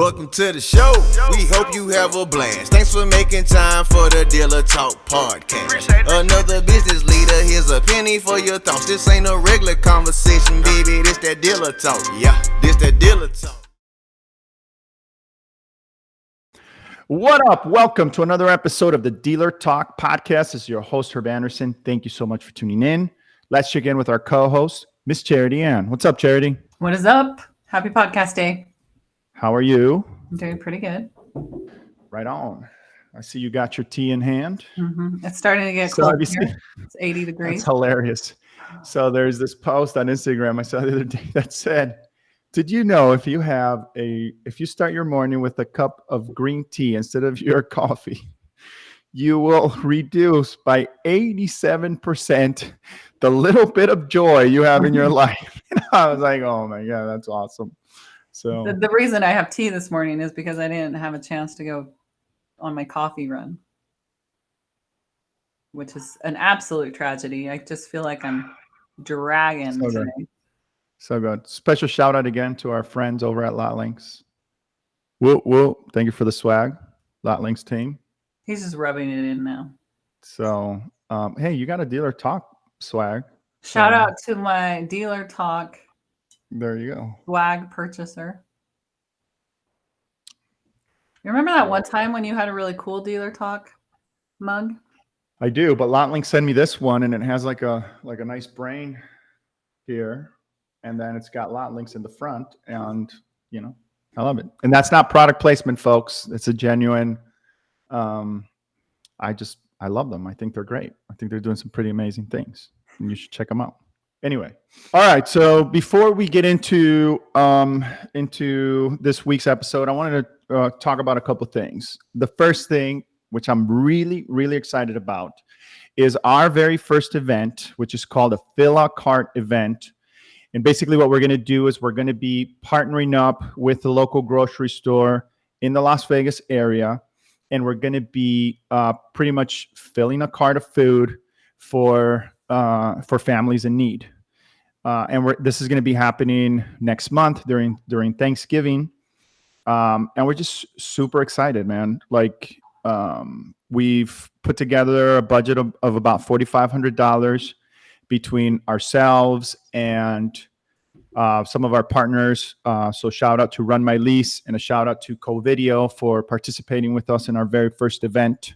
Welcome to the show. We hope you have a blast. Thanks for making time for the Dealer Talk podcast. Another business leader, here's a penny for your thoughts. This ain't a regular conversation, baby. This that Dealer Talk. Yeah, this that Dealer Talk. What up? Welcome to another episode of the Dealer Talk podcast. This is your host, Herb Anderson. Thank you so much for tuning in. Let's check in with our co-host, Miss Charity Ann. What's up, Charity? What is up? Happy podcast day. How are you? I'm doing pretty good. Right on. I see you got your tea in hand. It's starting to get cold here. It's 80 degrees. That's hilarious. So there's this post on Instagram I saw the other day that said, did you know if you start your morning with a cup of green tea instead of your coffee, you will reduce by 87% the little bit of joy you have in your life? And I was like, oh my God, that's awesome. So the reason I have tea this morning is because I didn't have a chance to go on my coffee run, which is an absolute tragedy. I just feel like I'm dragging today. So good. Special shout out again to our friends over at LotLinks. Woo. Thank you for the swag, LotLinks team. He's just rubbing it in now. So, hey, you got a Dealer Talk swag. Shout out to my Dealer Talk. There you go. Swag purchaser. You remember that one time when you had a really cool Dealer Talk mug? I do, but LotLinks sent me this one, and it has like a nice brain here, and then it's got LotLinks in the front, and I love it. And that's not product placement, folks. It's a genuine. I love them. I think they're great. I think they're doing some pretty amazing things, and you should check them out. Anyway, all right. So before we get into this week's episode, I wanted to talk about a couple of things. The first thing, which I'm really, really excited about, is our very first event, which is called a Fill a Cart event. And basically what we're going to do is we're going to be partnering up with the local grocery store in the Las Vegas area. And we're going to be pretty much filling a cart of food for families in need. And this is going to be happening next month during Thanksgiving. And we're just super excited, man. Like, we've put together a budget of about $4,500 between ourselves and some of our partners. So shout out to Run My Lease and a shout out to Co-Video for participating with us in our very first event.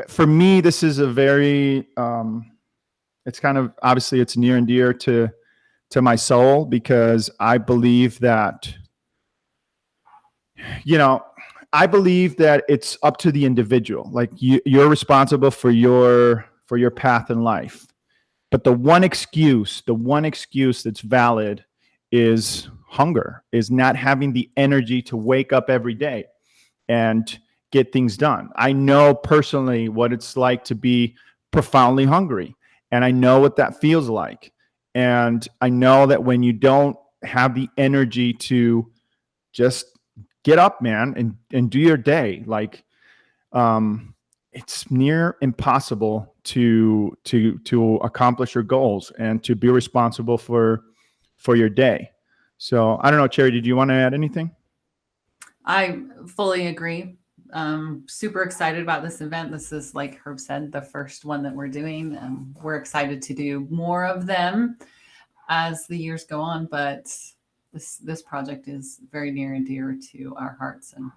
For me, this is a very, it's kind of, obviously it's near and dear to my soul, because I believe that, I believe that it's up to the individual. Like you're responsible for your path in life. But the one excuse that's valid is hunger, is not having the energy to wake up every day and get things done. I know personally what it's like to be profoundly hungry, and I know what that feels like. And I know that when you don't have the energy to just get up, man, and do your day, like, it's near impossible to accomplish your goals and to be responsible for your day. So I don't know, Charity, do you want to add anything? I fully agree. Super excited about this event. This is, like Herb said, the first one that we're doing. We're excited to do more of them as the years go on, but this project is very near and dear to our hearts, and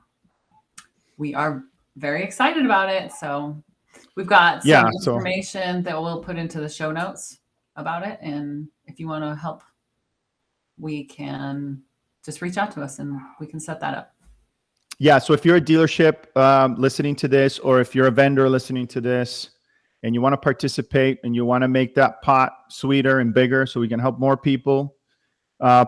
we are very excited about it. So we've got some information that we'll put into the show notes about it. And if you want to help, we can just reach out to us and we can set that up. Yeah. So if you're a dealership listening to this, or if you're a vendor listening to this and you want to participate and you want to make that pot sweeter and bigger so we can help more people,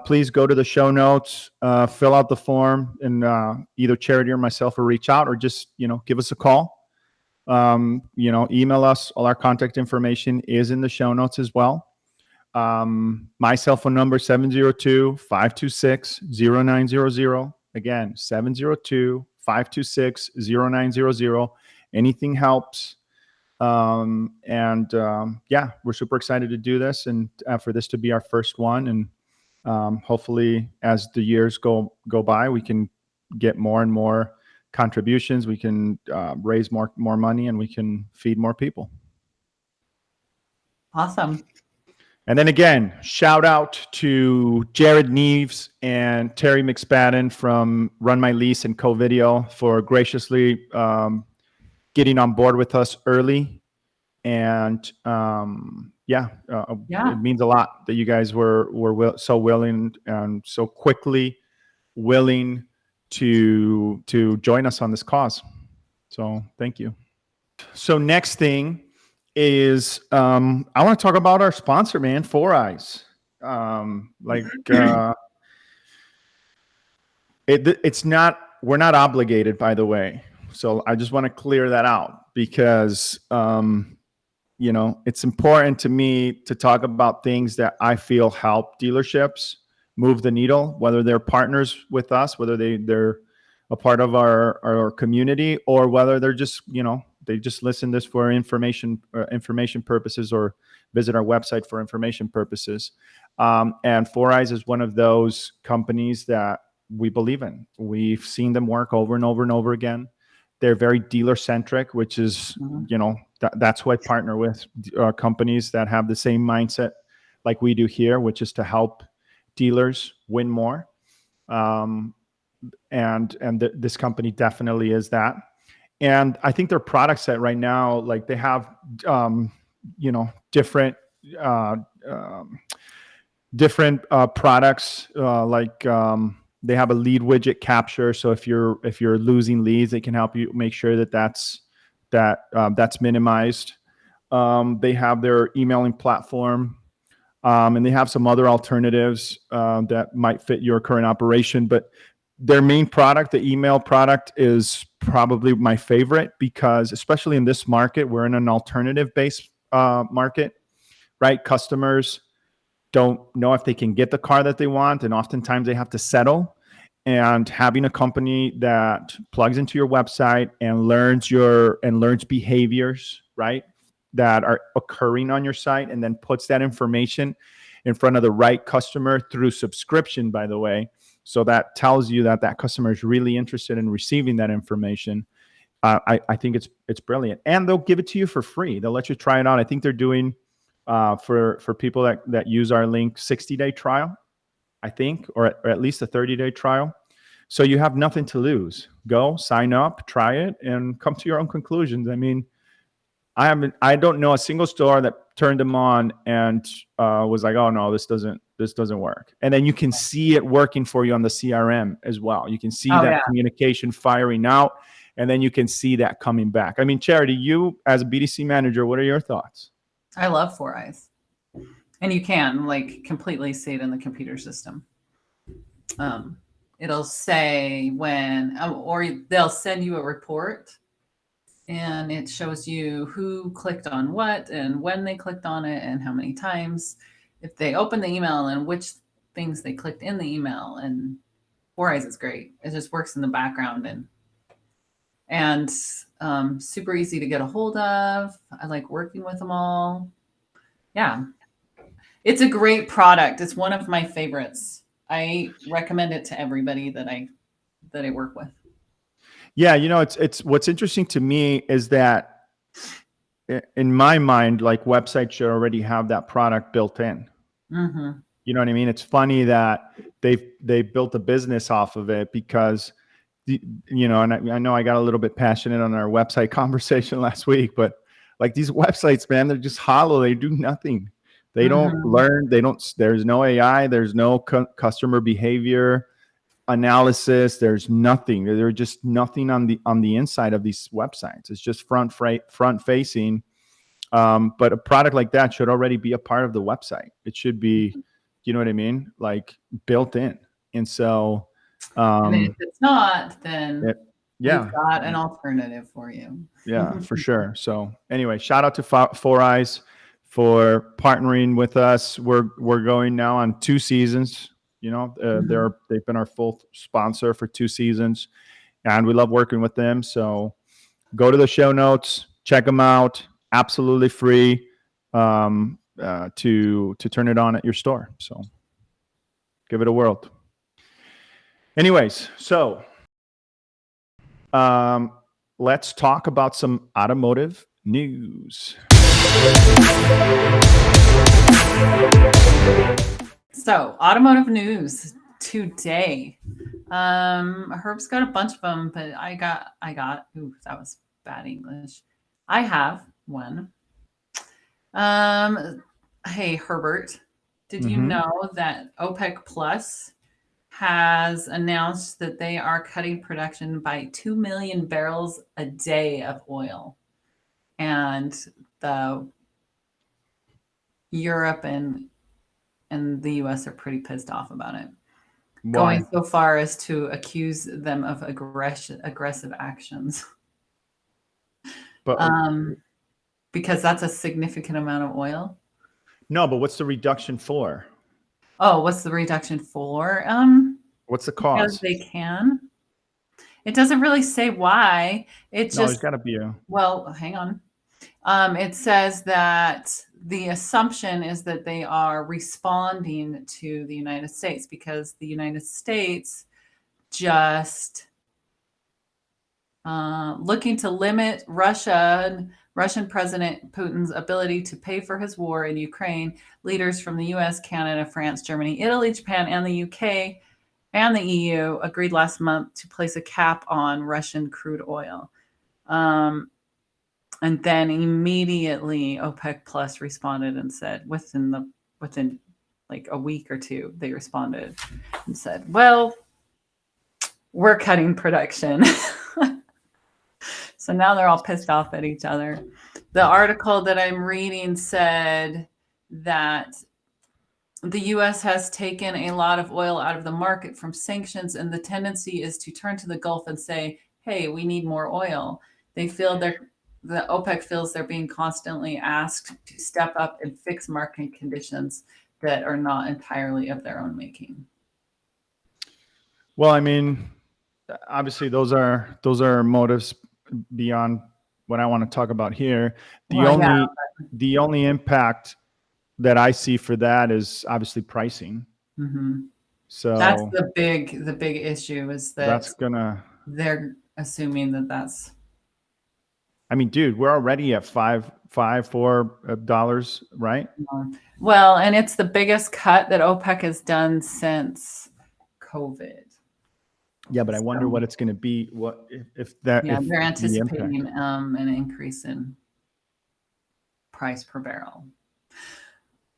please go to the show notes, fill out the form, and either Charity or myself will reach out, or just, give us a call. Email us. All our contact information is in the show notes as well. My cell phone number, 702-526-0900. Again, 702-526-0900. Anything helps. We're super excited to do this and for this to be our first one. And Hopefully, as the years go by, we can get more and more contributions. We can raise more money, and we can feed more people. Awesome. And then again, shout out to Jared Neves and Terry McSpadden from Run My Lease and Co-Video for graciously getting on board with us early. And it means a lot that you guys were so willing and so quickly willing to join us on this cause. So thank you. So next thing is I want to talk about our sponsor, man, Foureyes. It's not, we're not obligated, by the way. So I just want to clear that out because it's important to me to talk about things that I feel help dealerships move the needle, whether they're partners with us, whether they're a part of our community, or whether they're just, they just listen to this for information purposes, or visit our website for information purposes. And Foureyes is one of those companies that we believe in. We've seen them work over and over and over again. They're very dealer centric, which is, that's who I partner with, companies that have the same mindset like we do here, which is to help dealers win more. This company definitely is that. And I think their product set right now, like they have, different products, they have a lead widget capture. So if you're losing leads, they can help you make sure that's minimized. They have their emailing platform, and they have some other alternatives that might fit your current operation. But their main product, the email product, is probably my favorite because, especially in this market, we're in an alternative-based market, right? Customers don't know if they can get the car that they want, and oftentimes they have to settle. And having a company that plugs into your website and learns behaviors, right, that are occurring on your site, and then puts that information in front of the right customer through subscription, by the way. So that tells you that customer is really interested in receiving that information. I think it's brilliant, and they'll give it to you for free. They'll let you try it out. I think they're doing for people that use our link 60-day trial, I think, or at least a 30-day trial. So you have nothing to lose. Go sign up, try it, and come to your own conclusions. I mean, I don't know a single store that turned them on and was like, oh no, this doesn't work. And then you can see it working for you on the CRM as well. You can see communication firing out, and then you can see that coming back. I mean, Charity, you as a BDC manager, what are your thoughts? I love Foureyes. And you can completely see it in the computer system. It'll say when, or they'll send you a report, and it shows you who clicked on what and when they clicked on it and how many times, if they opened the email and which things they clicked in the email. And Foureyes is great. It just works in the background and super easy to get a hold of. I like working with them all. Yeah. It's a great product. It's one of my favorites. I recommend it to everybody that I work with. Yeah, it's what's interesting to me is that in my mind, websites should already have that product built in. Mm-hmm. You know what I mean? It's funny that they built a business off of it because, and I know I got a little bit passionate on our website conversation last week, but these websites, man, they're just hollow. They do nothing. They don't learn. There's no AI. There's no customer behavior analysis. There's nothing. There's just nothing on the inside of these websites. It's just front facing. But a product like that should already be a part of the website. It should be, you know what I mean? Built in. And so, and if it's not, then we've got an alternative for you. Yeah, for sure. So anyway, shout out to Foureyes for partnering with us. We're going now on 2 seasons. They've been our full sponsor for 2 seasons, and we love working with them. So go to the show notes, check them out. Absolutely free to turn it on at your store. So Give it a whirl. Anyways, so let's talk about some automotive news. So, automotive news today. Herb's got a bunch of them, but I got, ooh, that was bad English. I have one. Hey, Herbert, did you know that OPEC Plus has announced that they are cutting production by 2 million barrels a day of oil? And the Europe and the US are pretty pissed off about it. Why? Going so far as to accuse them of aggressive actions. But because that's a significant amount of oil. no, but what's the reduction for? Oh, what's the reduction for? What's the Because cause? they can. It doesn't really say why. It's No, just, there's got to be a. well, hang on. It says that the assumption is that they are responding to the United States because the United States just looking to limit Russian President Putin's ability to pay for his war in Ukraine. Leaders from the US, Canada, France, Germany, Italy, Japan, and the UK and the EU agreed last month to place a cap on Russian crude oil. And then immediately OPEC Plus responded and said within like a week or two, they responded and said, well, we're cutting production. So now they're all pissed off at each other. The article that I'm reading said that the US has taken a lot of oil out of the market from sanctions, and the tendency is to turn to the Gulf and say, hey, we need more oil. They feel the OPEC feels they're being constantly asked to step up and fix market conditions that are not entirely of their own making. Well, I mean, obviously those are motives beyond what I want to talk about here. The only impact that I see for that is obviously pricing. Mm-hmm. So that's the big issue is that they're assuming that that's. I mean, dude, we're already at $4, right? Well, and it's the biggest cut that OPEC has done since COVID. Yeah, but I wonder what it's going to be. What if that? Yeah, if they're anticipating an increase in price per barrel.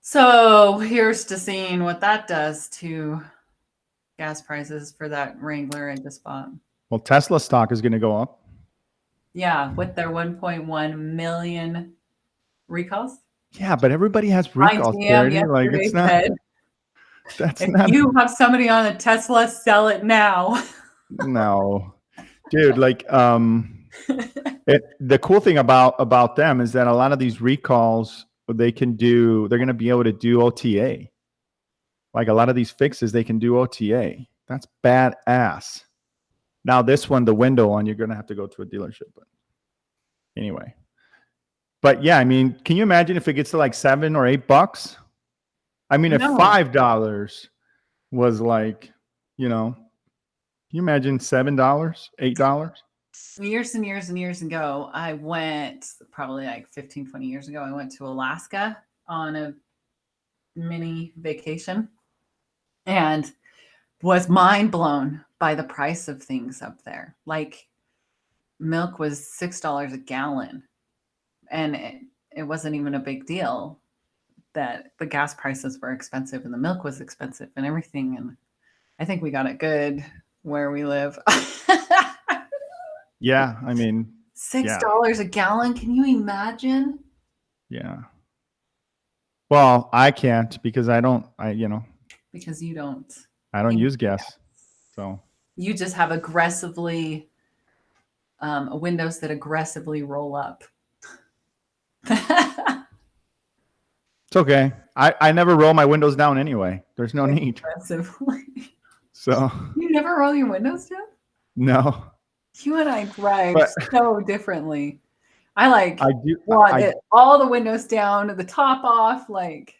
So here's to seeing what that does to gas prices for that Wrangler I just bought. Well, Tesla stock is going to go up. Yeah, with their 1.1 million recalls. Yeah, but everybody has recalls. Like it's not. That's not. If you have somebody on a Tesla, sell it now. No, dude. Like, the cool thing about them is that a lot of these recalls they're going to be able to do OTA. Like a lot of these fixes, they can do OTA. That's badass. Now this one, the window one, you're going to have to go to a dealership. But anyway, but yeah, I mean, can you imagine if it gets to like $7 or $8? I mean, if $5 was like, can you imagine $7, $8? Years and years and years ago, I went probably like 15, 20 years ago. I went to Alaska on a mini vacation and was mind blown by the price of things up there. Like milk was $6 a gallon, and it wasn't even a big deal that the gas prices were expensive and the milk was expensive and everything. And I think we got it good where we live. Yeah, I mean, $6 a gallon. Can you imagine? Yeah. Well, I can't because Because you don't. I don't use gas. So you just have aggressively windows that aggressively roll up. It's okay. I never roll my windows down anyway. There's no need. Aggressively. So you never roll your windows down? No. You and I drive so differently. I do want all the windows down, the top off, like.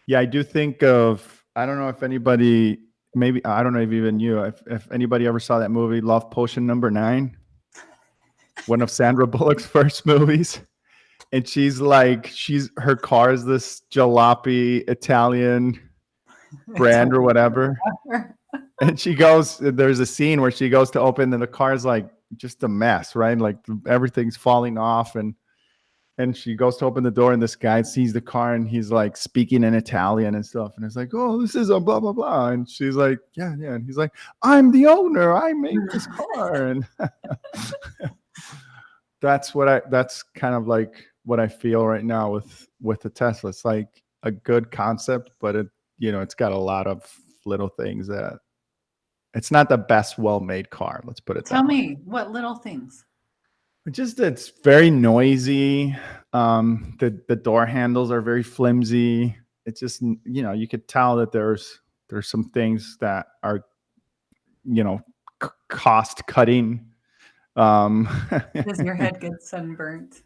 Yeah, I do think of I don't know if anybody, maybe, I don't know if even you, if anybody ever saw that movie, Love Potion #9, one of Sandra Bullock's first movies. And she's like, her car is this jalopy Italian brand or whatever. And there's a scene where she goes to open and the car's like just a mess, right? Like everything's falling off. And she goes to open the door and this guy sees the car and he's like speaking in Italian and stuff. And it's like, oh, this is a blah, blah, blah. And she's like, yeah. And he's like, I'm the owner. I make this car. And that's kind of like what I feel right now with the Tesla. It's like a good concept, but it's got a lot of little things that it's not the best well-made car. Let's put it that way. Tell me what little things. It's very noisy. The door handles are very flimsy. It's just, you could tell that there's some things that are, cost cutting. Does your head get sunburnt?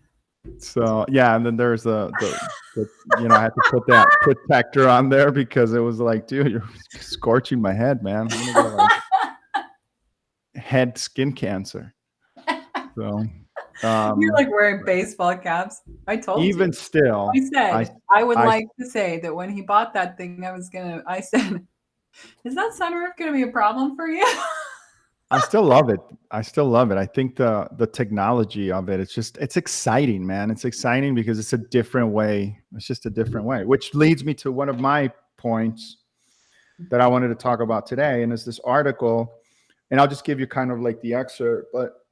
So yeah, and then there's the I had to put that protector on there because it was like, dude, you're scorching my head, man. I'm gonna get, head skin cancer. So you're like wearing baseball caps. I told you. Even still, I said I would like to say that when he bought that thing, I said, is that sunroof gonna be a problem for you? I still love it. I think the technology of it, it's exciting, man. It's exciting because it's a different way. It's just a different way, which leads me to one of my points that I wanted to talk about today. And it's this article, and I'll just give you kind of like the excerpt, but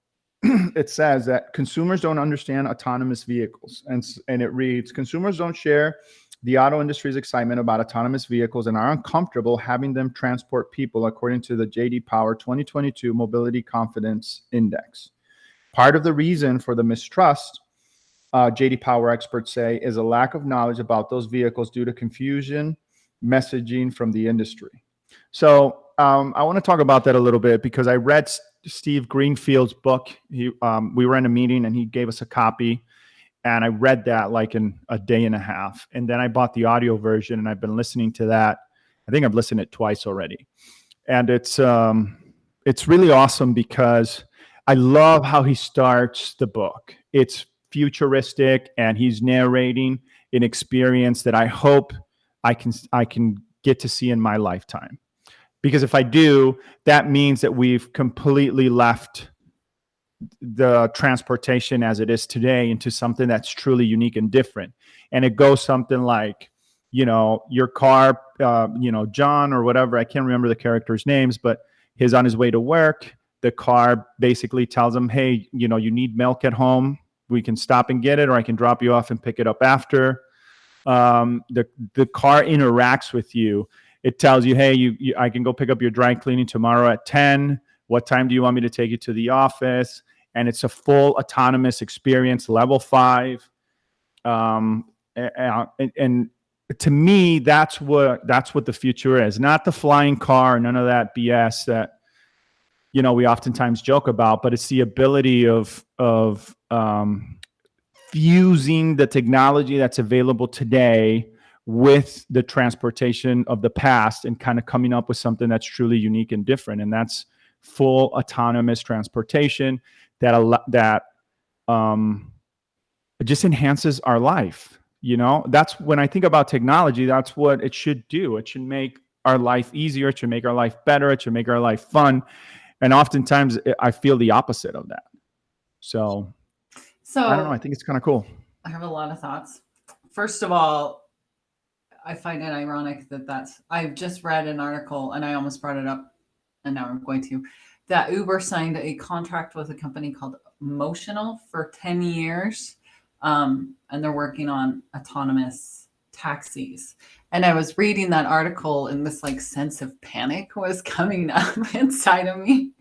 it says that consumers don't understand autonomous vehicles. And it reads, consumers don't share the auto industry's excitement about autonomous vehicles and are uncomfortable having them transport people, according to the J.D. Power 2022 Mobility Confidence Index. Part of the reason for the mistrust, J.D. Power experts say, is a lack of knowledge about those vehicles due to confusion messaging from the industry. So I want to talk about that a little bit because I read Steve Greenfield's book. We were in a meeting and he gave us a copy. And I read that like in a day and a half. And then I bought the audio version and I've been listening to that. I think I've listened to it twice already. And it's really awesome because I love how he starts the book. It's futuristic and he's narrating an experience that I hope I can get to see in my lifetime. Because if I do, that means that we've completely left the transportation as it is today into something that's truly unique and different. And it goes something like, your car, John or whatever, I can't remember the characters' names, but he's on his way to work. The car basically tells him, hey, you need milk at home. We can stop and get it, or I can drop you off and pick it up after. The car interacts with you. It tells you, hey, I can go pick up your dry cleaning tomorrow at 10. What time do you want me to take you to the office? And it's a full autonomous experience, level 5. And to me, that's what the future is. Not the flying car, none of that BS that we oftentimes joke about, but it's the ability of fusing the technology that's available today with the transportation of the past and kind of coming up with something that's truly unique and different. And that's full autonomous transportation that just enhances our life. That's when I think about technology, that's what it should do. It should make our life easier. It should make our life better. It should make our life fun. And oftentimes I feel the opposite of that. So I don't know. I think it's kind of cool. I have a lot of thoughts. First of all, I find it ironic I've just read an article and I almost brought it up and now I'm going to, that Uber signed a contract with a company called Motional for 10 years. And they're working on autonomous taxis. And I was reading that article and this like sense of panic was coming up inside of me.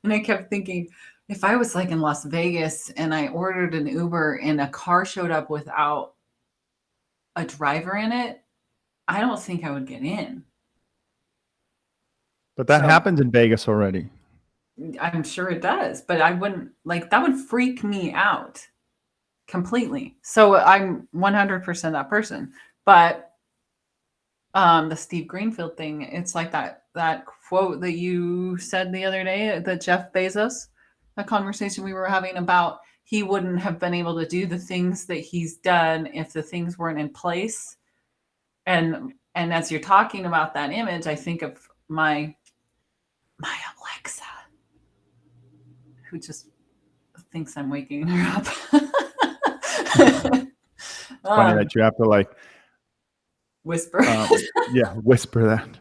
And I kept thinking, if I was like in Las Vegas and I ordered an Uber and a car showed up without a driver in it, I don't think I would get in. But that happens in Vegas already. I'm sure it does, but I wouldn't that would freak me out completely. So I'm 100% that person. But The Steve Greenfield thing. It's like that quote that you said the other day, that Jeff Bezos, the conversation we were having about he wouldn't have been able to do the things that he's done if the things weren't in place. And as you're talking about that image, I think of my Alexa, who just thinks I'm waking her up. Funny that you have to like whisper. Yeah, whisper that.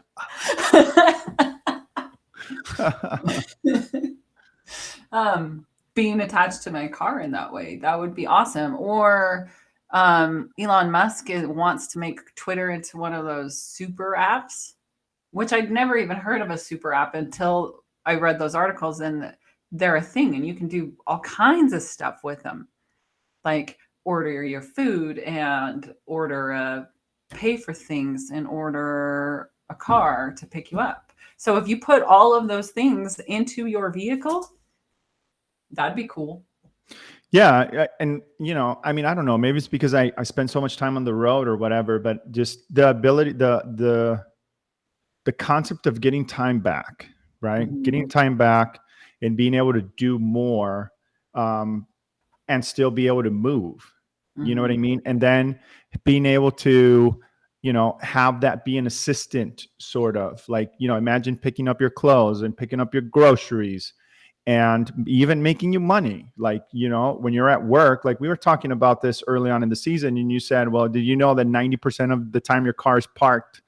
Being attached to my car in that way, that would be awesome. Or Elon Musk wants to make Twitter into one of those super apps, which I'd never even heard of a super app until I read those articles, and they're a thing, and you can do all kinds of stuff with them, like order your food and pay for things and order a car to pick you up. So if you put all of those things into your vehicle, that'd be cool. Yeah. And, you know, I mean, I don't know, maybe it's because I spend so much time on the road or whatever, but just the ability, the concept of getting time back, right? Mm-hmm. Getting time back and being able to do more and still be able to move. You know what I mean? And then being able to, you know, have that be an assistant, sort of like, you know, imagine picking up your clothes and picking up your groceries and even making you money. Like, you know, when you're at work, like we were talking about this early on in the season, and you said, well, did you know that 90% of the time your car is parked?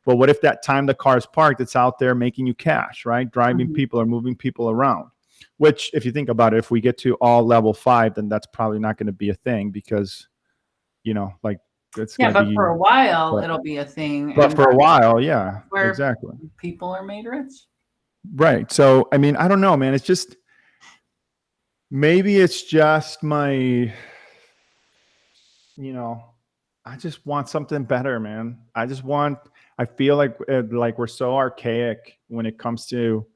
Well, what if that time the car is parked, it's out there making you cash, right? Driving people or moving people around. Which, if you think about it, if we get to all level 5, then that's probably not going to be a thing, because, you know, like it's but be, for a while it'll be a thing. But for a while, yeah, where exactly. People are made rich. Right. So, I mean, I don't know, man. It's just, maybe it's just my, you know, I just want something better, man. I feel like we're so archaic when it comes to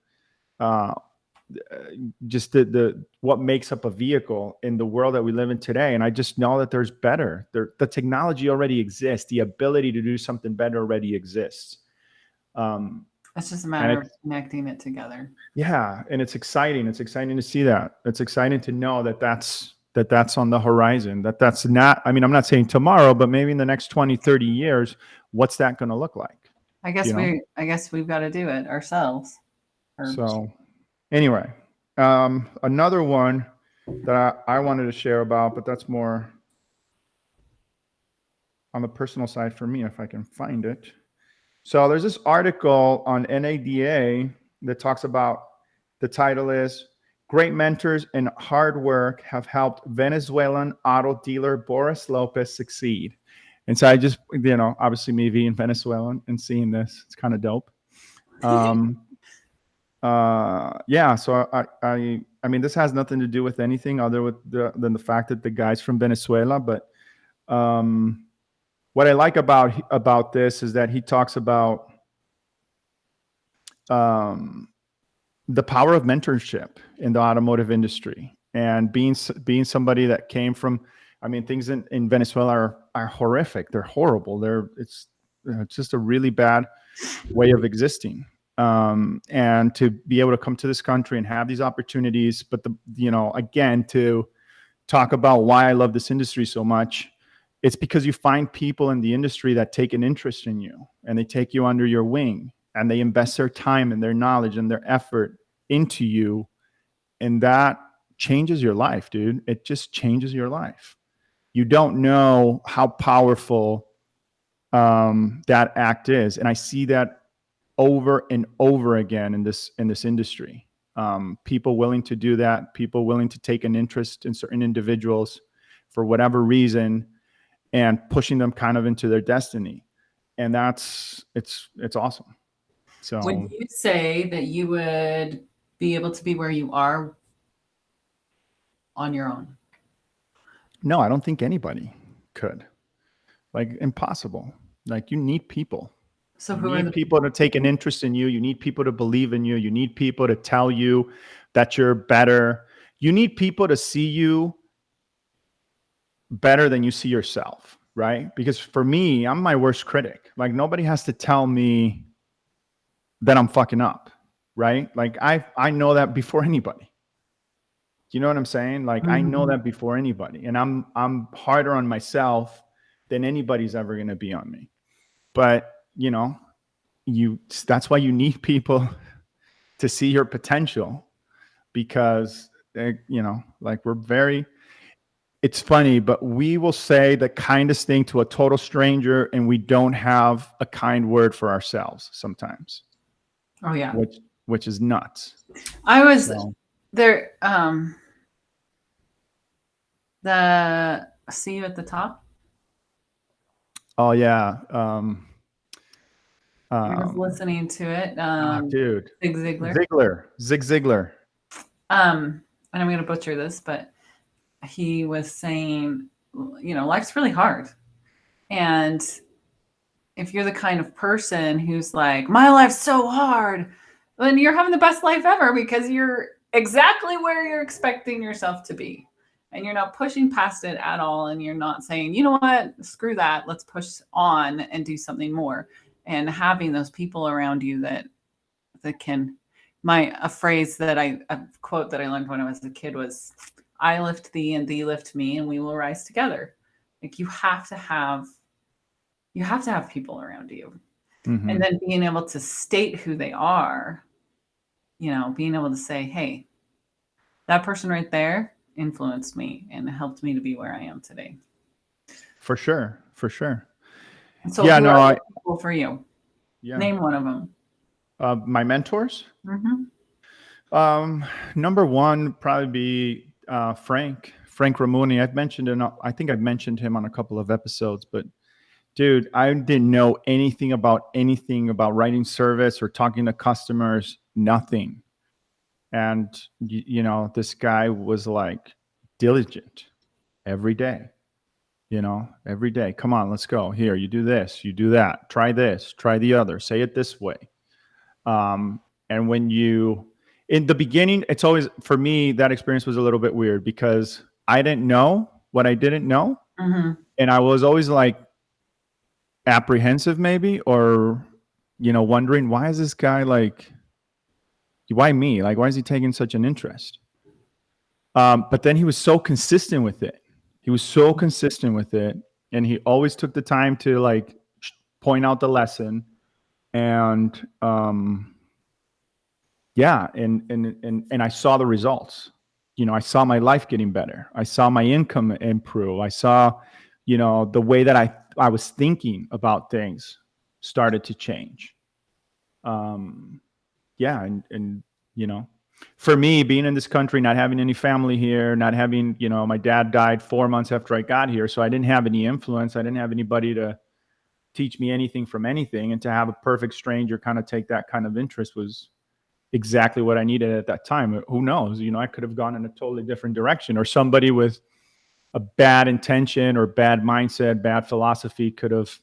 just the what makes up a vehicle in the world that we live in today. And I just know that there's better. The technology already exists. The ability to do something better already exists. It's just a matter of connecting it together. Yeah. And it's exciting. It's exciting to see that. It's exciting to know that that's on the horizon, that's not, I mean, I'm not saying tomorrow, but maybe in the next 20, 30 years, what's that going to look like? I guess we've got to do it ourselves. So anyway, another one that I wanted to share about, but that's more on the personal side for me, if I can find it. So there's this article on NADA that talks about, the title is, "Great mentors and hard work have helped Venezuelan auto dealer Boris Lopez succeed." And so I just, you know, obviously me being Venezuelan and seeing this, it's kind of dope. Yeah. So I mean, this has nothing to do with anything other than the fact that the guy's from Venezuela. But what I like about this is that he talks about the power of mentorship in the automotive industry, and being somebody that came from, I mean, things in Venezuela are horrific. They're horrible. It's just a really bad way of existing. And to be able to come to this country and have these opportunities, but again, to talk about why I love this industry so much, it's because you find people in the industry that take an interest in you, and they take you under your wing, and they invest their time and their knowledge and their effort into you. And that changes your life, dude. It just changes your life. You don't know how powerful that act is. And I see that over and over again in this industry. People willing to do that, people willing to take an interest in certain individuals for whatever reason, and pushing them kind of into their destiny. And it's awesome. So would you say that you would be able to be where you are on your own? No, I don't think anybody could. Like, impossible. Like, you need people. So you need people to take an interest in you. You need people to believe in you. You need people to tell you that you're better. You need people to see you better than you see yourself. right? Because for me, I'm my worst critic. Like nobody has to tell me that I'm fucking up, right? Like I know that before anybody. Do you know what I'm saying? Like I know that before anybody, and I'm harder on myself than anybody's ever going to be on me. But you know, that's why you need people to see your potential, because you know, like it's funny, but we will say the kindest thing to a total stranger and we don't have a kind word for ourselves sometimes. Oh yeah. Which is nuts. I was there. See you at the top. Oh yeah. I was listening to it. Dude. Zig Ziglar. And I'm going to butcher this, but he was saying, you know, life's really hard. And if you're the kind of person who's like, my life's so hard, then you're having the best life ever because you're exactly where you're expecting yourself to be. And you're not pushing past it at all. And you're not saying, you know what, screw that. Let's push on and do something more. And having those people around you that can, a phrase that a quote that I learned when I was a kid was, I lift thee and thee lift me and we will rise together. Like you have to have people around you. Mm-hmm. And then being able to state who they are, you know, being able to say, hey, that person right there influenced me and helped me to be where I am today. For sure. So yeah, no, people for you. Yeah. Name one of them. My mentors. Mm-hmm. Number one probably be Frank Ramoni. I think I've mentioned him on a couple of episodes, but dude, I didn't know anything about writing service or talking to customers, nothing. And you know, this guy was like diligent every day. You know, every day. Come on, let's go. Here, you do this, you do that. Try this, try the other. Say it this way. And when in the beginning, it's always, for me, that experience was a little bit weird because I didn't know what I didn't know. Mm-hmm. And I was always like apprehensive maybe, or, you know, wondering, why is this guy like, why me? Like, why is he taking such an interest? But then he was so consistent with it. And he always took the time to like point out the lesson. And yeah, and I saw the results. You know, I saw my life getting better. I saw my income improve. I saw, you know, the way that I was thinking about things started to change. Yeah, and you know, for me, being in this country, not having any family here, not having, you know, my dad died 4 months after I got here, so I didn't have any influence. I didn't have anybody to teach me anything from anything, and to have a perfect stranger kind of take that kind of interest was exactly what I needed at that time. Who knows? You know, I could have gone in a totally different direction, or somebody with a bad intention or bad mindset, bad philosophy could have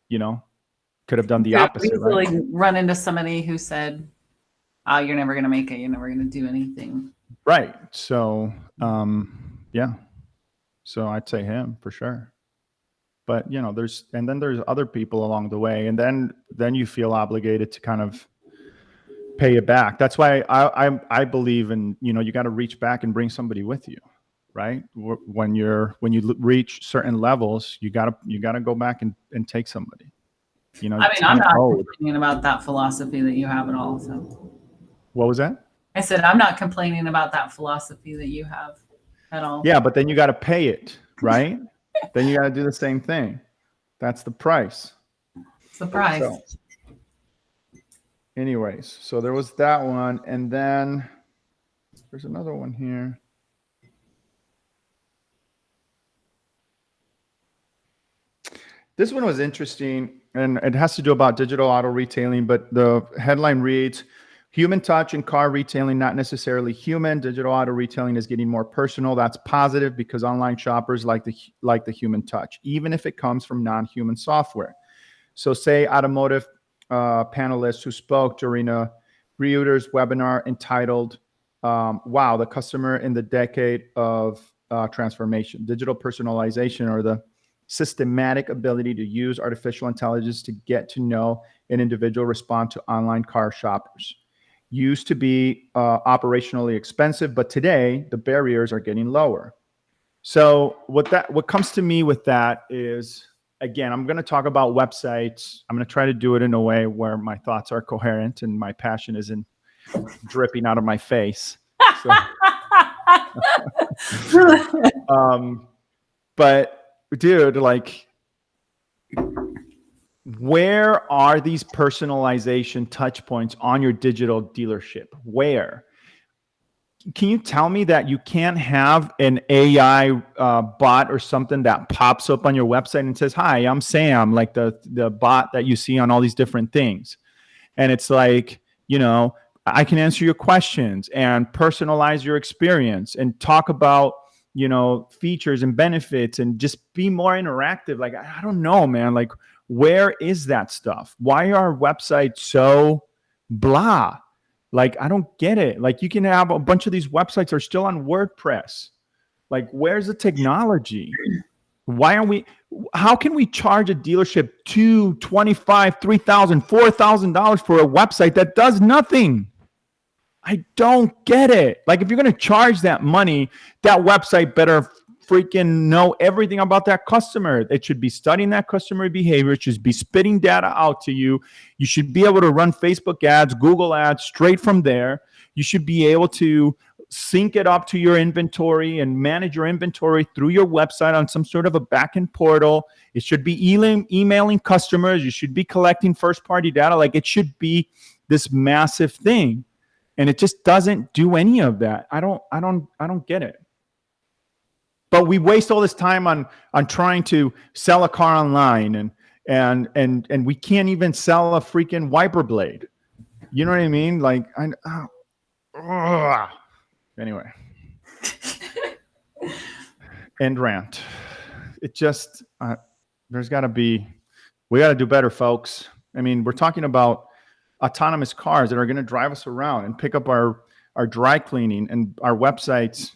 done the opposite. Right? Run into somebody who said, "Oh, you're never going to make it. You're never going to do anything." Right. So, yeah. So I'd say him for sure. But you know, there's other people along the way, and then you feel obligated to kind of pay it back. That's why I believe in, you know, you got to reach back and bring somebody with you, right? When you reach certain levels, you gotta go back and take somebody. You know, I mean, I'm not complaining about that philosophy that you have at all. So. What was that? I said, I'm not complaining about that philosophy that you have at all. Yeah, but then you got to pay it, right? Then you got to do the same thing. That's the price. It's the price. So, anyways, so there was that one. And then there's another one here. This one was interesting, and it has to do about digital auto retailing, but the headline reads, human touch in car retailing, not necessarily human. Digital auto retailing is getting more personal. That's positive because online shoppers like the human touch, even if it comes from non-human software. So say automotive panelists who spoke during a Reuters webinar entitled, wow, the customer in the decade of transformation, digital personalization, or the systematic ability to use artificial intelligence to get to know an individual, respond to online car shoppers. Used to be operationally expensive, but today the barriers are getting lower. So what comes to me with that is, again, I'm going to talk about websites. I'm going to try to do it in a way where my thoughts are coherent and my passion isn't dripping out of my face. So, but dude, like, where are these personalization touch points on your digital dealership? Where? Can you tell me that you can't have an AI bot or something that pops up on your website and says, "Hi, I'm Sam," like the bot that you see on all these different things. And it's like, you know, I can answer your questions and personalize your experience and talk about, you know, features and benefits and just be more interactive. Like, I don't know, man. Like, where is that stuff? Why are websites so blah? Like, I don't get it. Like, you can have a bunch of these websites are still on WordPress. Like, where's the technology? Why aren't we, how can we charge a dealership $2,000, $2,500, $3,000, $4,000 for a website that does nothing? I don't get it. Like, if you're going to charge that money, that website better freaking know everything about that customer. It should be studying that customer behavior. It should be spitting data out to you. You should be able to run Facebook ads, Google ads straight from there. You should be able to sync it up to your inventory and manage your inventory through your website on some sort of a backend portal. It should be emailing customers. You should be collecting first-party data. Like, it should be this massive thing. And it just doesn't do any of that. I don't get it. But we waste all this time on trying to sell a car online and we can't even sell a freaking wiper blade. You know what I mean? Like, anyway. End rant. It just, we got to do better, folks. I mean, we're talking about autonomous cars that are going to drive us around and pick up our dry cleaning and our websites.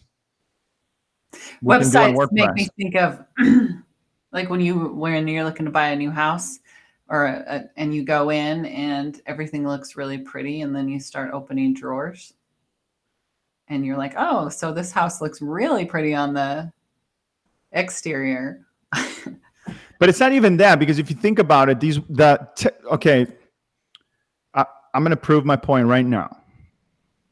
Websites make me think of like when you're looking to buy a new house and you go in and everything looks really pretty, and then you start opening drawers and you're like, oh, so this house looks really pretty on the exterior. But it's not even that, because if you think about it, I'm going to prove my point right now.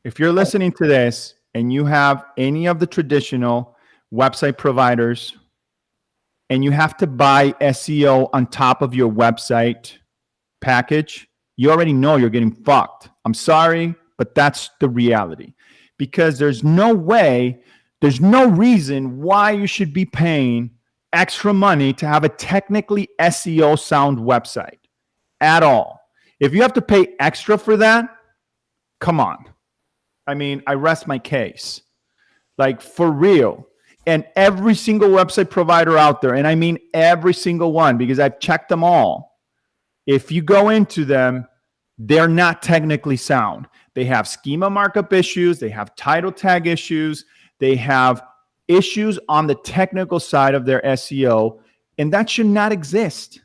If you're listening to this and you have any of the traditional website providers and you have to buy SEO on top of your website package, you already know you're getting fucked. I'm sorry, but that's the reality. Because there's no reason why you should be paying extra money to have a technically SEO sound website at all. If you have to pay extra for that, come on. I mean, I rest my case. Like, for real. And every single website provider out there, and I mean every single one, because I've checked them all. If you go into them, they're not technically sound. They have schema markup issues. They have title tag issues. They have issues on the technical side of their SEO, and that should not exist.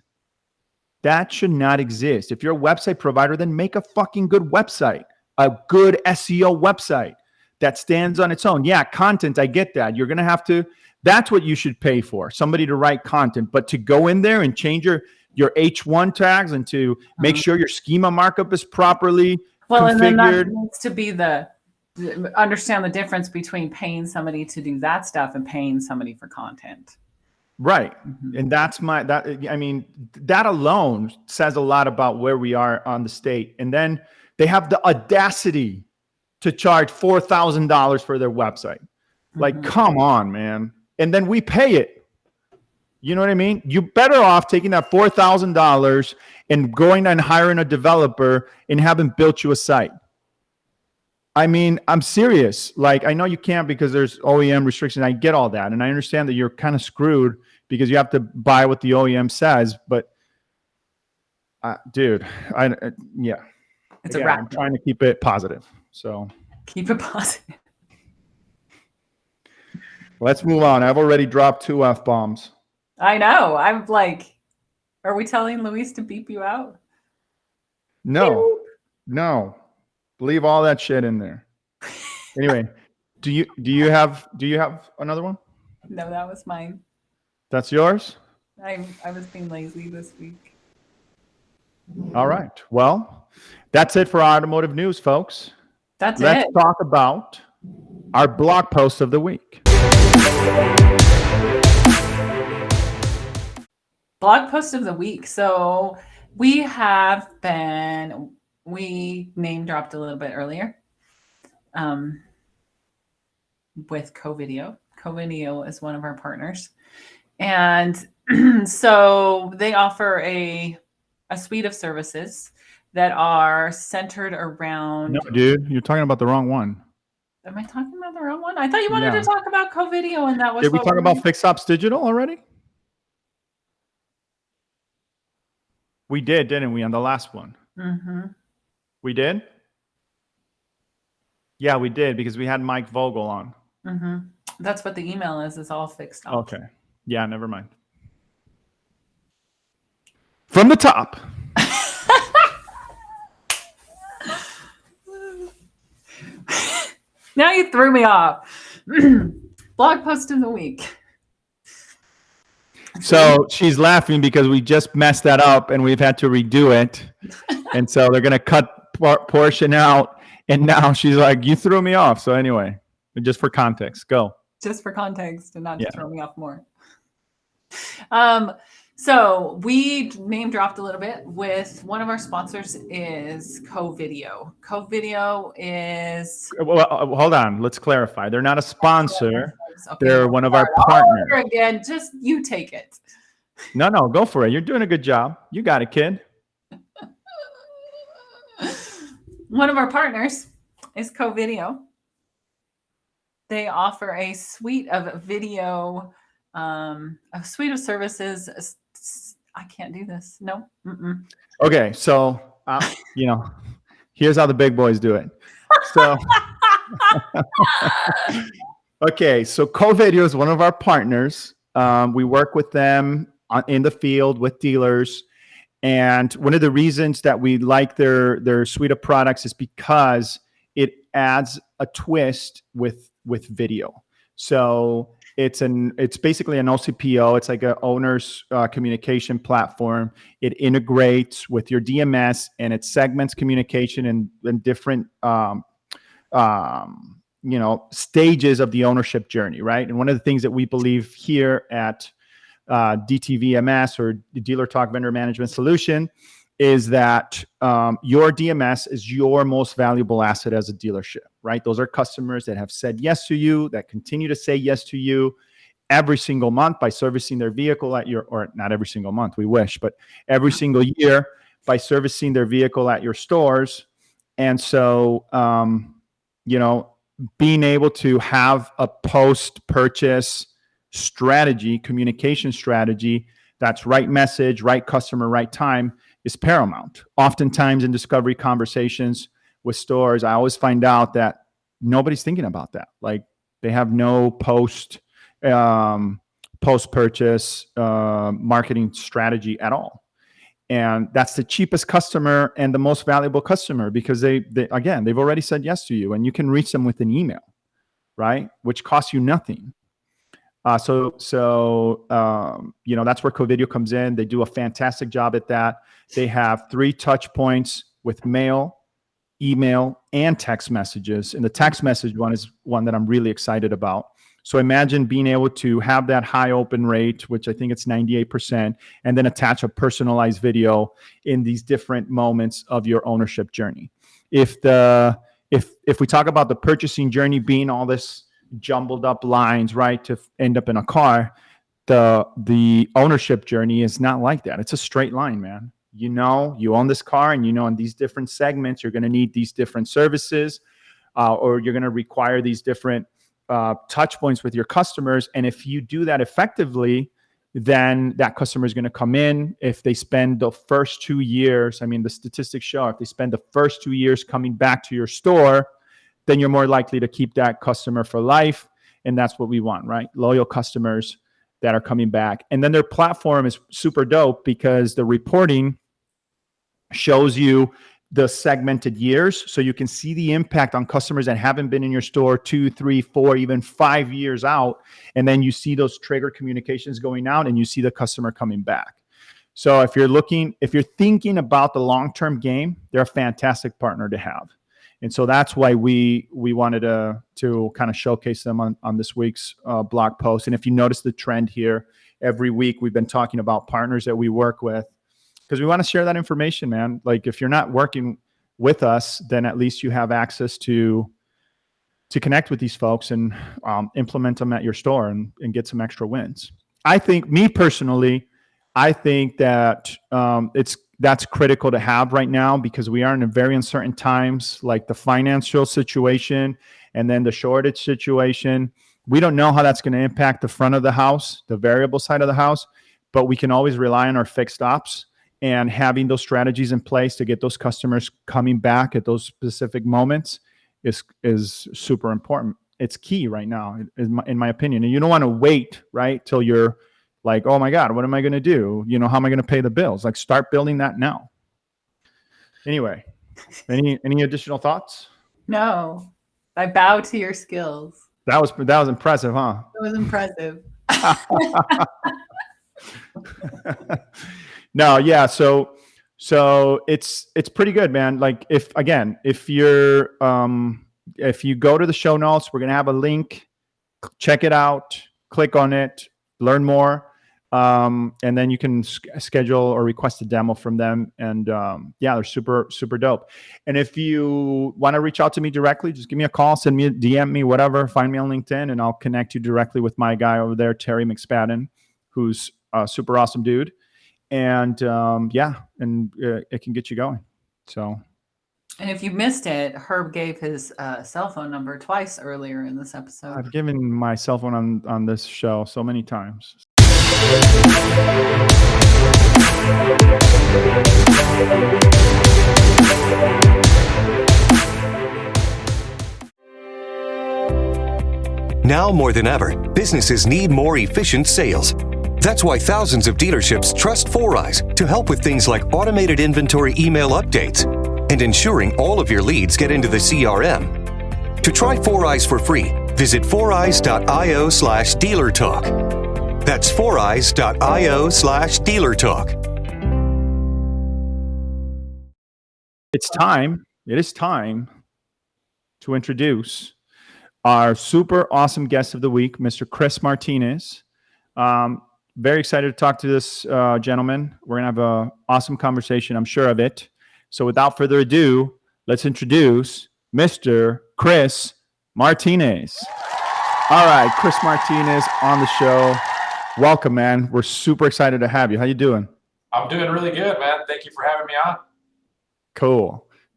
That should not exist. If you're a website provider, then make a fucking good website, a good SEO website that stands on its own. Yeah, content, I get that. You're going to have to, that's what you should pay for, somebody to write content. But to go in there and change your H1 tags and to make sure your schema markup is properly configured. And then that needs to be understand the difference between paying somebody to do that stuff and paying somebody for content. Right. And that alone says a lot about where we are on the state. And then they have the audacity to charge $4,000 for their website. Like, come on, man. And then we pay it. You know what I mean? You're better off taking that $4,000 and going and hiring a developer and having built you a site. I mean, I'm serious. Like, I know you can't because there's OEM restrictions. I get all that. And I understand that you're kind of screwed because you have to buy what the OEM says. But, dude, yeah. It's a wrap. I'm trying to keep it positive. So keep it positive. Let's move on. I've already dropped 2 F-bombs. I know. I'm like, are we telling Luis to beep you out? No, no, leave all that shit in there. Anyway, do you have another one? No, that was mine. That's yours? I was being lazy this week. All right. Well, that's it for automotive news, folks. Let's Let's talk about our blog post of the week. Blog post of the week. So we name dropped a little bit earlier with CoVideo. CoVideo is one of our partners. And so they offer a suite of services that are centered around. No, dude, you're talking about the wrong one. Am I talking about the wrong one? I thought you wanted to talk about CoVideo, and that was. Did we talk about Fix Ops Digital already? We did, didn't we, on the last one? Mm-hmm. We did? Yeah, we did, because we had Mike Vogel on. Mm-hmm. That's what the email is. It's all fixed up. Okay. Yeah, never mind. From the top. Now you threw me off. Blog post of the week. So she's laughing because we just messed that up and we've had to redo it. And so they're going to cut portion out. And now she's like, you threw me off. So anyway, just for context, go. Just for context and not to throw me off more. So we name dropped a little bit with one of our sponsors is CoVideo. CoVideo is. Well, hold on. Let's clarify. They're not a sponsor. Okay. They're one of our partners. Again, just you take it. No, go for it. You're doing a good job. You got it, kid. One of our partners is CoVideo. They offer a suite of video, a suite of services. I can't do this. No. Mm-mm. Okay, so here's how the big boys do it. So, okay, so CoVideo is one of our partners. We work with them in the field with dealers, and one of the reasons that we like their suite of products is because it adds a twist with video. So it's basically an OCPO. It's like an owner's communication platform. It integrates with your DMS and it segments communication in different stages of the ownership journey, right? And one of the things that we believe here at DTVMS or Dealer Talk Vendor Management Solution is that your DMS is your most valuable asset as a dealership, right? Those are customers that have said yes to you, that continue to say yes to you every single month by servicing their vehicle at your, or not every single month, we wish, but every single year by servicing their vehicle at your stores. And so, being able to have a post-purchase strategy, communication strategy, that's right message, right customer, right time, is paramount. Oftentimes in discovery conversations with stores, I always find out that nobody's thinking about that. Like they have no post-purchase marketing strategy at all. And that's the cheapest customer and the most valuable customer because they've already said yes to you and you can reach them with an email, right? Which costs you nothing. That's where CoVideo comes in. They do a fantastic job at that. They have 3 touch points with mail, email, and text messages. And the text message one is one that I'm really excited about. So imagine being able to have that high open rate, which I think it's 98%, and then attach a personalized video in these different moments of your ownership journey. If we talk about the purchasing journey being all this jumbled up lines, right, to end up in a car, the ownership journey is not like that. It's a straight line, man. You own this car and in these different segments, you're going to need these different services or you're going to require these different touch points with your customers. And if you do that effectively, then that customer is going to come in. If they spend the first 2 years, the statistics show if they spend the first 2 years coming back to your store, then you're more likely to keep that customer for life. And that's what we want, right? Loyal customers that are coming back. And then their platform is super dope because the reporting shows you the segmented years. So you can see the impact on customers that haven't been in your store 2, 3, 4, even 5 years out. And then you see those trigger communications going out and you see the customer coming back. So if you're thinking about the long-term game, they're a fantastic partner to have. And so that's why we wanted to kind of showcase them on this week's blog post. And if you notice the trend here, every week we've been talking about partners that we work with, because we want to share that information, man. Like if you're not working with us, then at least you have access to connect with these folks and implement them at your store and get some extra wins. I think, me personally, I think that that's critical to have right now, because we are in a very uncertain times, like the financial situation and then the shortage situation. We don't know how that's going to impact the front of the house, the variable side of the house, but we can always rely on our fixed ops. And having those strategies in place to get those customers coming back at those specific moments is super important. It's key right now, in my opinion. And you don't want to wait, right, till you're like, oh my God, what am I going to do? How am I going to pay the bills? Like, start building that now. Anyway, any additional thoughts? No, I bow to your skills. That was impressive, huh? It was impressive. No, yeah. So it's pretty good, man. Like if you go to the show notes, we're going to have a link, check it out, click on it, learn more. And then you can schedule or request a demo from them. And they're super, super dope. And if you want to reach out to me directly, just give me a call, send me a DM me, whatever, find me on LinkedIn, and I'll connect you directly with my guy over there, Terry McSpadden, who's a super awesome dude. And it can get you going. So. And if you missed it, Herb gave his cell phone number twice earlier in this episode. I've given my cell phone on this show so many times. Now more than ever, businesses need more efficient sales. That's why thousands of dealerships trust Foureyes to help with things like automated inventory email updates and ensuring all of your leads get into the CRM. To try Foureyes for free, visit foureyes.io/dealertalk. That's foureyes.io/dealertalk. It is time to introduce our super awesome guest of the week, Mr. Chris Martinez. Very excited to talk to this gentleman. We're going to have an awesome conversation, I'm sure of it. So without further ado, let's introduce Mr. Chris Martinez. All right, Chris Martinez on the show. Welcome, man. We're super excited to have you. How you doing? I'm doing really good, man. Thank you for having me on.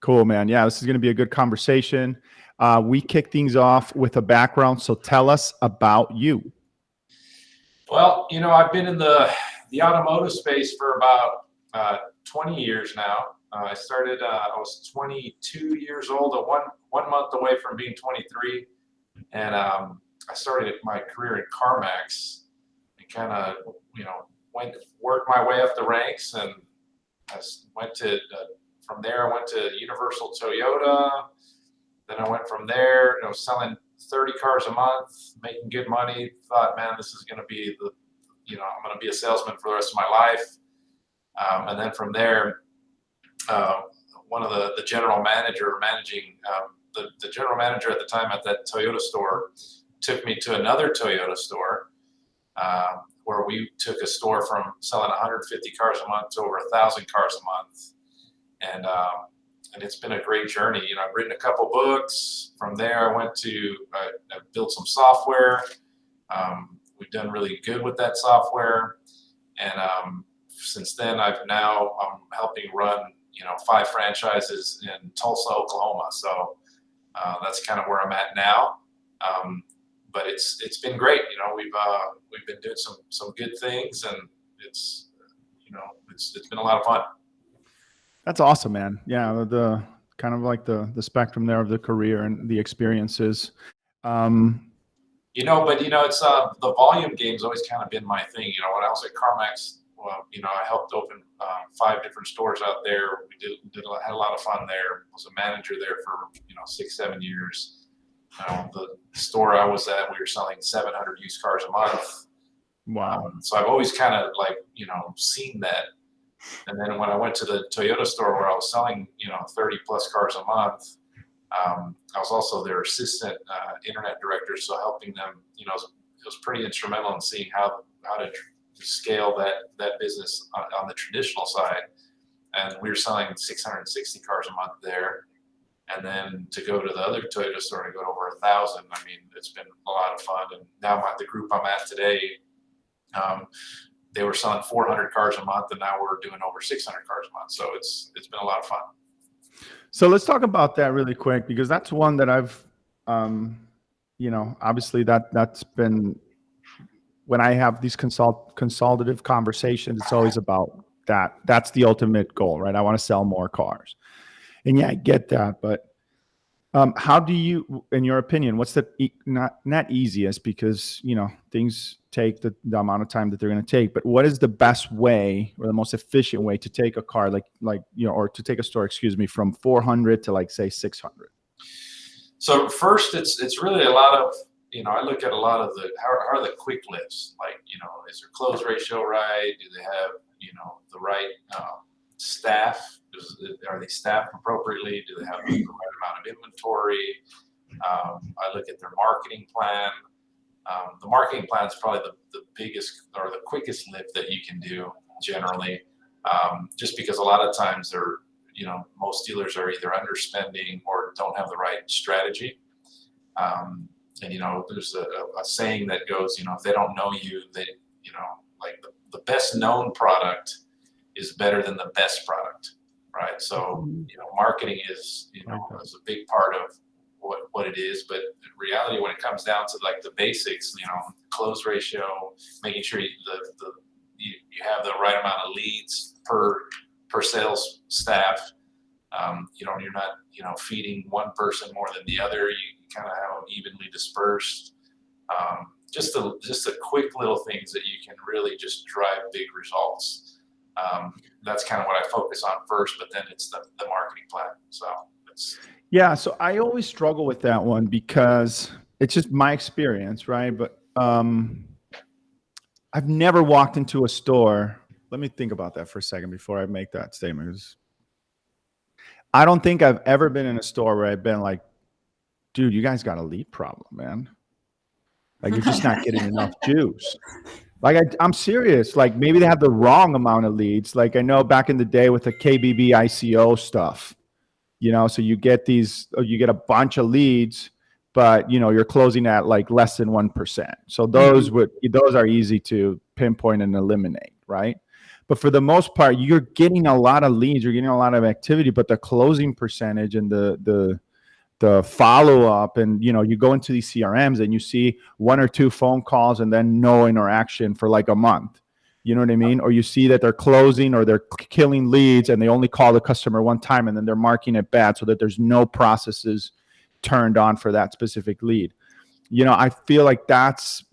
Cool, man. Yeah, this is going to be a good conversation. We kick things off with a background, so tell us about you. Well, I've been in the automotive space for about 20 years now. I started, I was 22 years old, one month away from being 23. And I started my career in CarMax and kind of, worked my way up the ranks. And I went to, from there, I went to Universal Toyota. Then I went from there, selling 30 cars a month, making good money. Thought, man, this is going to be I'm going to be a salesman for the rest of my life. And then from there, one of the general manager the general manager at the time at that Toyota store took me to another Toyota store where we took a store from selling 150 cars a month to over 1,000 cars a month. And it's been a great journey. I've written a couple books. From there, I went to I built some software. We've done really good with that software. And since then, I'm helping run 5 franchises in Tulsa, Oklahoma. So that's kind of where I'm at now. But it's been great. We've been doing some good things, and it's been a lot of fun. That's awesome, man. Yeah, the kind of like the spectrum there of the career and the experiences. But it's the volume game's always kind of been my thing. When I was at CarMax, well, I helped open 5 different stores out there. We had a lot of fun there. Was a manager there for 6-7 years. The store I was at, we were selling 700 used cars a month. Wow. So I've always kind of seen that. And then when I went to the Toyota store where I was selling 30 plus cars a month, I was also their assistant internet director, so helping them, it was pretty instrumental in seeing how to scale that business on the traditional side. And we were selling 660 cars a month there. And then to go to the other Toyota store and go to over 1,000, it's been a lot of fun. And now the group I'm at today, they were selling 400 cars a month, and now we're doing over 600 cars a month. So it's been a lot of fun. So let's talk about that really quick, because that's one that I've, obviously that's been, when I have these consultative conversations, it's always about that. That's the ultimate goal, right? I want to sell more cars. And yeah, I get that. But how do you, in your opinion, what's the, not easiest, because, things take the amount of time that they're going to take, but what is the best way or the most efficient way to take a car or to take a store, from 400 to say 600? So first, it's really a lot of, I look at a lot of how are the quick lifts? Is their close ratio right? Do they have, the right staff? Are they staffed appropriately? Do they have the right amount of inventory? I look at their marketing plan. The marketing plan is probably the biggest or the quickest lift that you can do generally, just because a lot of times they're, most dealers are either underspending or don't have the right strategy. And, there's a saying that goes, if they don't know you, the best known product is better than the best product, right? So, marketing is, is a big part of what it is, but in reality, when it comes down to the basics, close ratio, making sure you have the right amount of leads per sales staff. You're not, feeding one person more than the other. You kind of have them evenly dispersed. Just the quick little things that you can really just drive big results. That's kind of what I focus on first, but then it's the marketing plan. So yeah. So I always struggle with that one because it's just my experience, right? But I've never walked into a store. Let me think about that for a second before I make that statement. I don't think I've ever been in a store where I've been like, dude, you guys got a lead problem, man. You're just not getting enough juice. I'm serious. Maybe they have the wrong amount of leads. I know back in the day with the KBB ICO stuff, so you get a bunch of leads, but you're closing at less than 1%. So those are easy to pinpoint and eliminate, right? But for the most part, you're getting a lot of leads, you're getting a lot of activity, but the closing percentage and the follow-up, and you go into these CRMs and you see 1 or 2 phone calls and then no interaction for a month. You know what I mean? Or you see that they're closing or they're killing leads and they only call the customer one time and then they're marking it bad so that there's no processes turned on for that specific lead. I feel like that's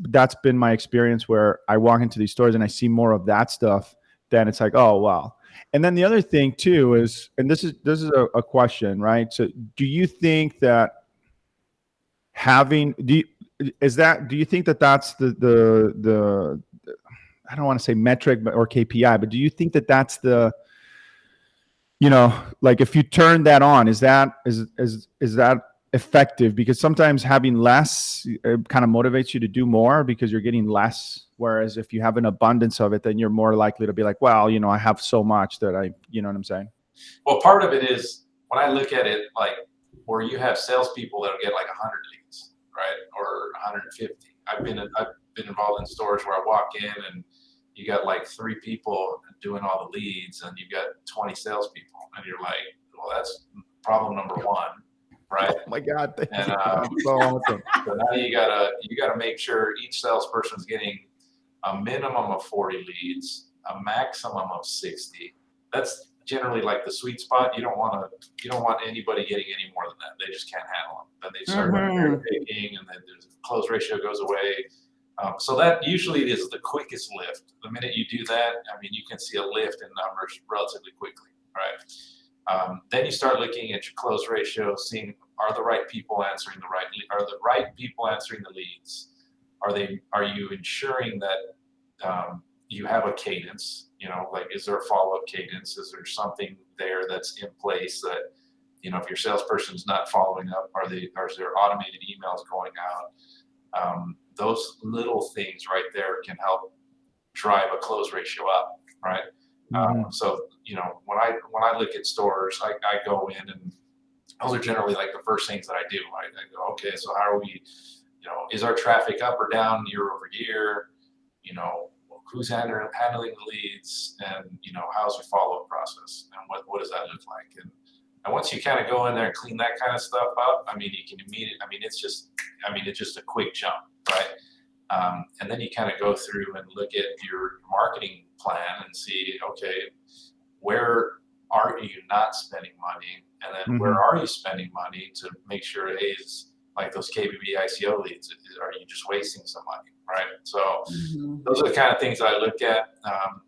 been my experience where I walk into these stores and I see more of that stuff. Then it's oh, wow. And then the other thing too is, and this is a question, right? So do you think that do you think that that's the I don't want to say metric or KPI, but do you think that that's the, if you turn that on, is that effective? Because sometimes having less kind of motivates you to do more because you're getting less. Whereas if you have an abundance of it, then you're more likely to be well, I have so much that you know what I'm saying? Well, part of it is when I look at it, where you have salespeople that'll get 100 leads, right? Or 150. I've been involved in stores where I walk in and you got 3 people doing all the leads and you've got 20 salespeople and you're well, that's problem number 1. Right. Oh my God. And so awesome. So now you gotta make sure each salesperson's getting a minimum of 40 leads, a maximum of 60. That's generally like the sweet spot. You don't want anybody getting any more than that. They just can't handle them. Then they start picking, and then the close ratio goes away. So that usually is the quickest lift. The minute you do that, I mean, you can see a lift in numbers relatively quickly, right? Then you start looking at your close ratio, seeing are the right people answering the leads? Are you ensuring that you have a cadence? Like, is there a follow-up cadence? Is there something there that's in place that, if your salesperson's not following up, or is there automated emails going out? Those little things right there can help drive a close ratio up, right? So, when I look at stores, I go in, and those are generally like the first things that I do. I go, okay, so how are we, is our traffic up or down year over year? Who's handling the leads, and how's your follow-up process, and what does that look like? And once you kind of go in there and clean that kind of stuff up, I mean, you can it's just a quick jump, right? And then you kind of go through and look at your marketing plan and see, okay, where are you not spending money, and then where are you spending money to make sure it is like those KBB ICO leads? Are you just wasting some money, right? So those are the kind of things that I look at,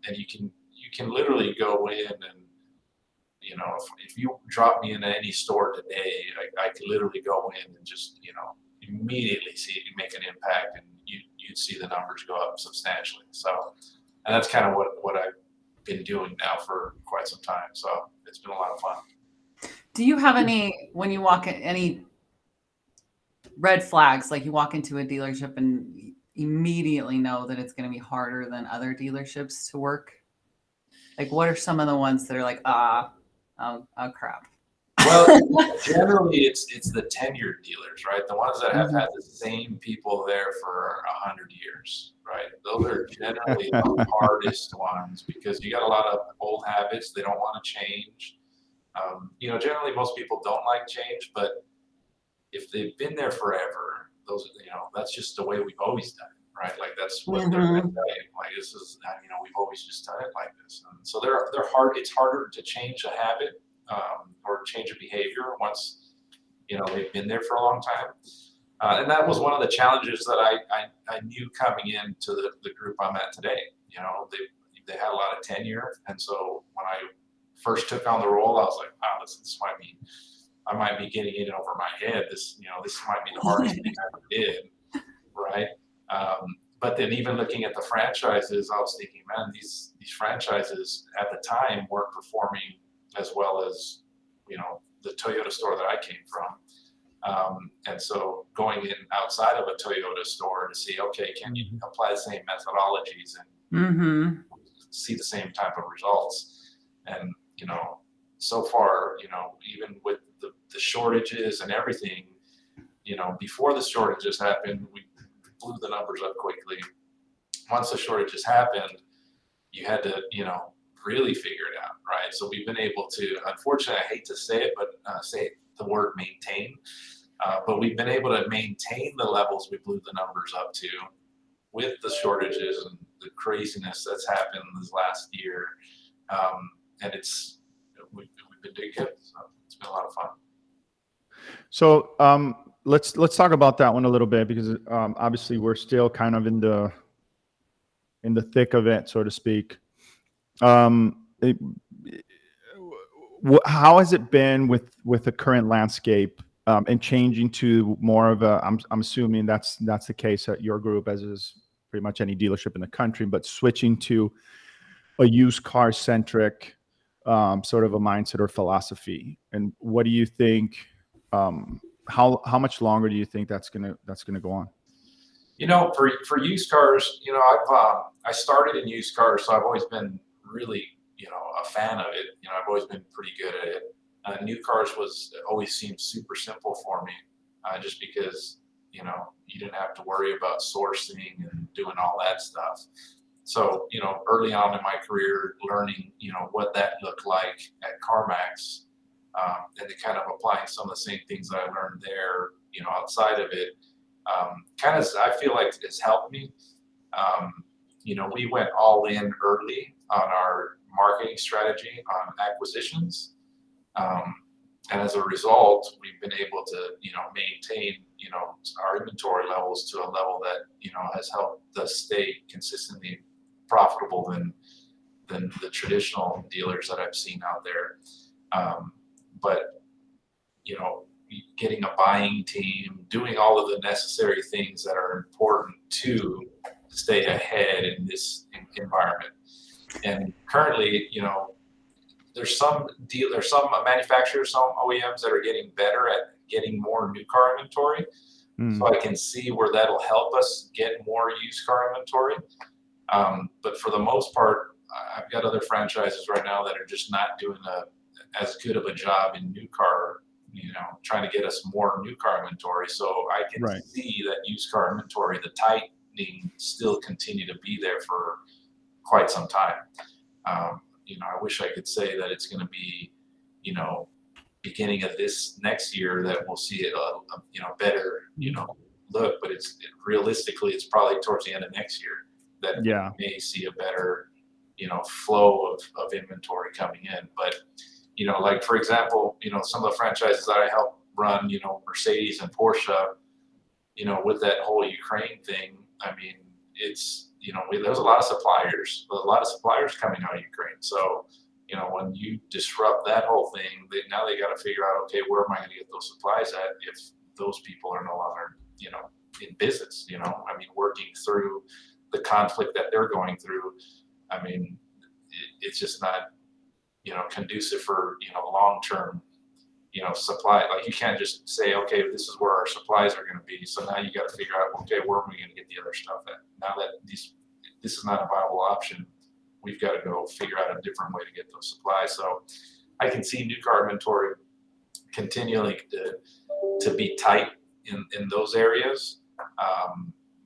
and you can literally go in and, if you drop me into any store today, I could literally go in and just, immediately see it make an impact, and you'd see the numbers go up substantially. So, and that's kind of what I've been doing now for quite some time. So it's been a lot of fun. Do you have when you walk in, any red flags, like you walk into a dealership and immediately know that it's going to be harder than other dealerships to work? Like, what are some of the ones that are like, oh crap? Well, generally it's the tenured dealers, right? The ones that have had the same people there for 100 years, right? Those are generally the hardest ones, because you got a lot of old habits. They don't want to change. Generally most people don't like change, but if they've been there forever, that's just the way we've always done it, right? Like, that's what they're saying. Like, this is, we've always just done it like this. And so they're hard. It's harder to change a habit, or change a behavior once, they've been there for a long time. And that was one of the challenges that I knew coming into the group I'm at today. They had a lot of tenure. And so when I first took on the role, I was like, wow, this might be, I might be getting in over my head. This might be the hardest thing I ever did, right? But then even looking at the franchises, I was thinking, man, these franchises at the time weren't performing as well as, the Toyota store that I came from. And so going in outside of a Toyota store to see, okay, can you apply the same methodologies and see the same type of results? And, so far, even with the shortages and everything, before the shortages happened, we blew the numbers up quickly. Once the shortages happened, you had to, really figure it out, right? So we've been able to, unfortunately, I hate to say it, but say the word maintain, but we've been able to maintain the levels we blew the numbers up to with the shortages and the craziness that's happened this last year. And we've been doing good. So it's been a lot of fun. So let's talk about that one a little bit, because obviously we're still kind of in the thick of it, so to speak. How has it been with the current landscape and changing to more of a? I'm assuming that's the case at your group, as is pretty much any dealership in the country, but switching to a used car centric sort of a mindset or philosophy. And what do you think? How much longer do you think that's gonna go on? For used cars, I started in used cars, so I've always been really, a fan of it. I've always been pretty good at it. New cars always seemed super simple for me, just because, you didn't have to worry about sourcing and doing all that stuff. So, early on in my career, learning, what that looked like at CarMax, and then kind of applying some of the same things that I learned there, outside of it, I feel like it's helped me. We went all in early on our marketing strategy on acquisitions. And as a result, we've been able to, maintain, our inventory levels to a level that, has helped us stay consistently profitable than the traditional dealers that I've seen out there. But, getting a buying team, doing all of the necessary things that are important to stay ahead in this environment. And currently, there's some manufacturers, some OEMs that are getting better at getting more new car inventory. So I can see where that'll help us get more used car inventory. But for the most part, I've got other franchises right now that are just not doing as good of a job in new car, trying to get us more new car inventory. So I can see that used car inventory, the tightening still continue to be there for quite some time. I wish I could say that it's going to be, beginning of this next year that we'll see it, better, look, but realistically, it's probably towards the end of next year that we may see a better, flow of inventory coming in. But, like, for example, some of the franchises that I help run, Mercedes and Porsche, with that whole Ukraine thing, I mean, it's, there's a lot of suppliers coming out of Ukraine. So, when you disrupt that whole thing, now they got to figure out, okay, where am I going to get those supplies at if those people are no longer, in business, I mean, working through the conflict that they're going through. I mean, it's just not, conducive for, long-term, supply. Like, you can't just say, okay, this is where our supplies are going to be. So now you got to figure out, okay, where are we going to get the other stuff at? Now that this is not a viable option, we've got to go figure out a different way to get those supplies. So I can see new car inventory continuing to be tight in those areas.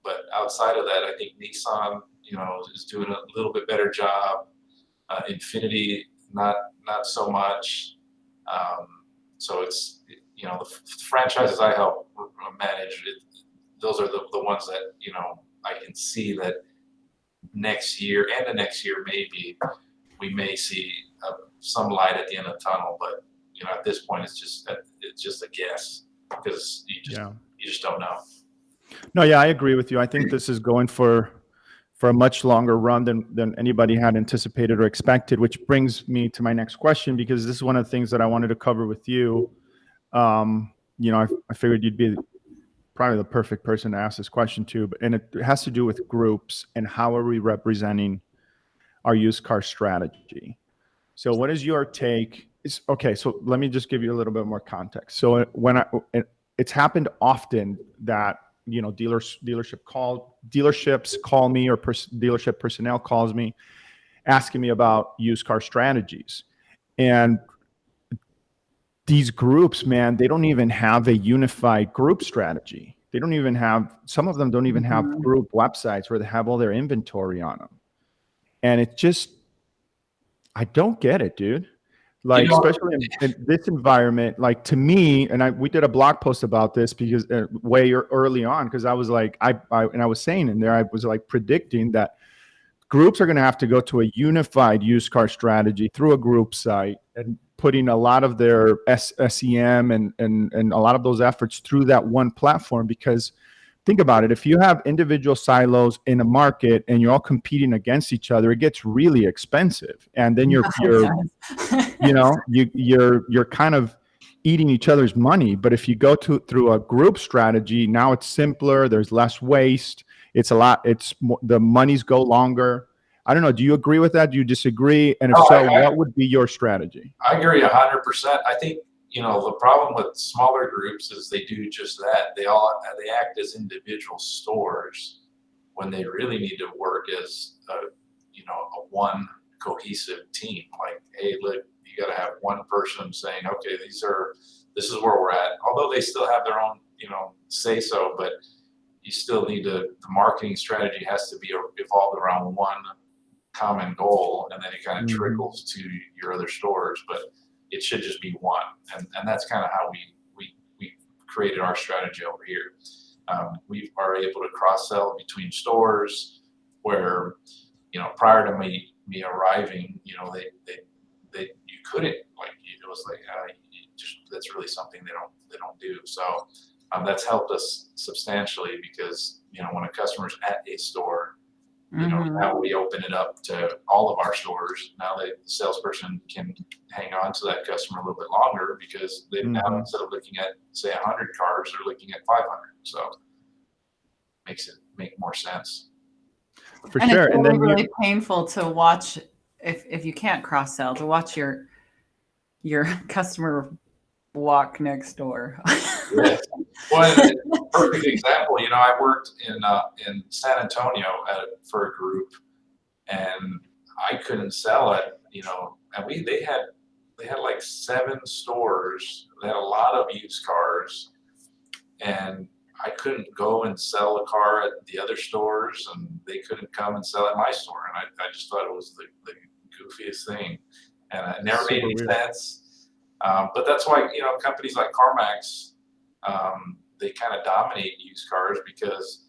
But outside of that, I think Nissan, is doing a little bit better job. Infiniti, not so much. So it's, the franchises I help manage, those are the ones that, I can see that next year and the next year, maybe we may see some light at the end of the tunnel. But, at this point, it's just a guess because you just don't know. No, yeah, I agree with you. I think this is going for a much longer run than anybody had anticipated or expected, which brings me to my next question, because this is one of the things that I wanted to cover with you. I figured you'd be probably the perfect person to ask this question to, and it has to do with groups and how are we representing our used car strategy. So what is your take? Okay, so let me just give you a little bit more context. So it's happened often that dealerships call me, or dealership personnel calls me asking me about used car strategies. And these groups, man, they don't even have a unified group strategy. Some of them don't even have group websites where they have all their inventory on them. And it just, I don't get it, dude. Like, especially in this environment, like, to me, and we did a blog post about this because way early on, because I was like, I was saying in there, I was like predicting that groups are going to have to go to a unified used car strategy through a group site and putting a lot of their SEM and a lot of those efforts through that one platform. Because think about it, if you have individual silos in a market and you're all competing against each other, it gets really expensive. And then you're kind of eating each other's money. But if you go through a group strategy, now it's simpler, there's less waste, the monies go longer. I don't know, do you agree with that? Do you disagree? And if what would be your strategy? I agree 100%. I think, the problem with smaller groups is they do just that. They act as individual stores when they really need to work as a one cohesive team. Like, hey, look, you got to have one person saying, okay, this is where we're at. Although they still have their own, say so, but you still need the marketing strategy has to be evolved around one common goal, and then it kind of trickles to your other stores. But it should just be one, and that's kind of how we created our strategy over here. We are able to cross sell between stores where, prior to me me arriving, you couldn't, like, it was like, that's really something they don't do. So that's helped us substantially because, when a customer's at a store, now we open it up to all of our stores. Now the salesperson can hang on to that customer a little bit longer because they now, instead of looking at, say, 100 cars, they're looking at 500. So makes it make more sense. For and sure. It's And then really painful to watch if you can't cross sell, to watch your customer walk next door. Yes. Well, perfect example. I worked in San Antonio for a group, and I couldn't sell it. And they had like 7 stores. They had a lot of used cars, and I couldn't go and sell a car at the other stores, and they couldn't come and sell at my store. And I just thought it was the goofiest thing, and it never made any sense. But that's why, companies like CarMax, they kind of dominate used cars because,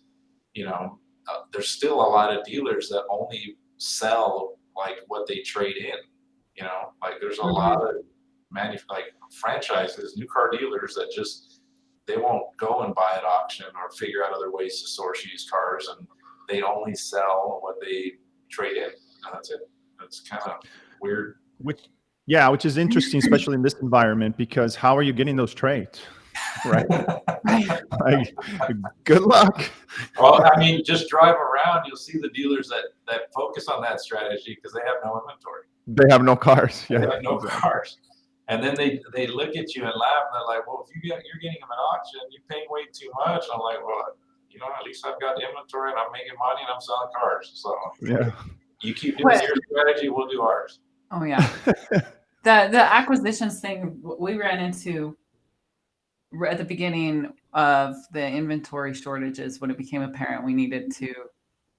there's still a lot of dealers that only sell like what they trade in, like there's a lot of franchises, new car dealers that just, they won't go and buy at auction or figure out other ways to source used cars, and they only sell what they trade in. And that's it. That's kind of weird. which is interesting, especially in this environment, because how are you getting those trades? Right. Like, good luck. Well, just drive around. You'll see the dealers that focus on that strategy because they have no inventory. They have no cars. Yeah. They have no cars. And then they look at you and laugh, and they're like, well, if you're getting them at auction, you're paying way too much. I'm like, well, at least I've got the inventory and I'm making money and I'm selling cars. So yeah, you keep doing your strategy, we'll do ours. Oh yeah. The acquisitions thing we ran into at the beginning of the inventory shortages, when it became apparent we needed to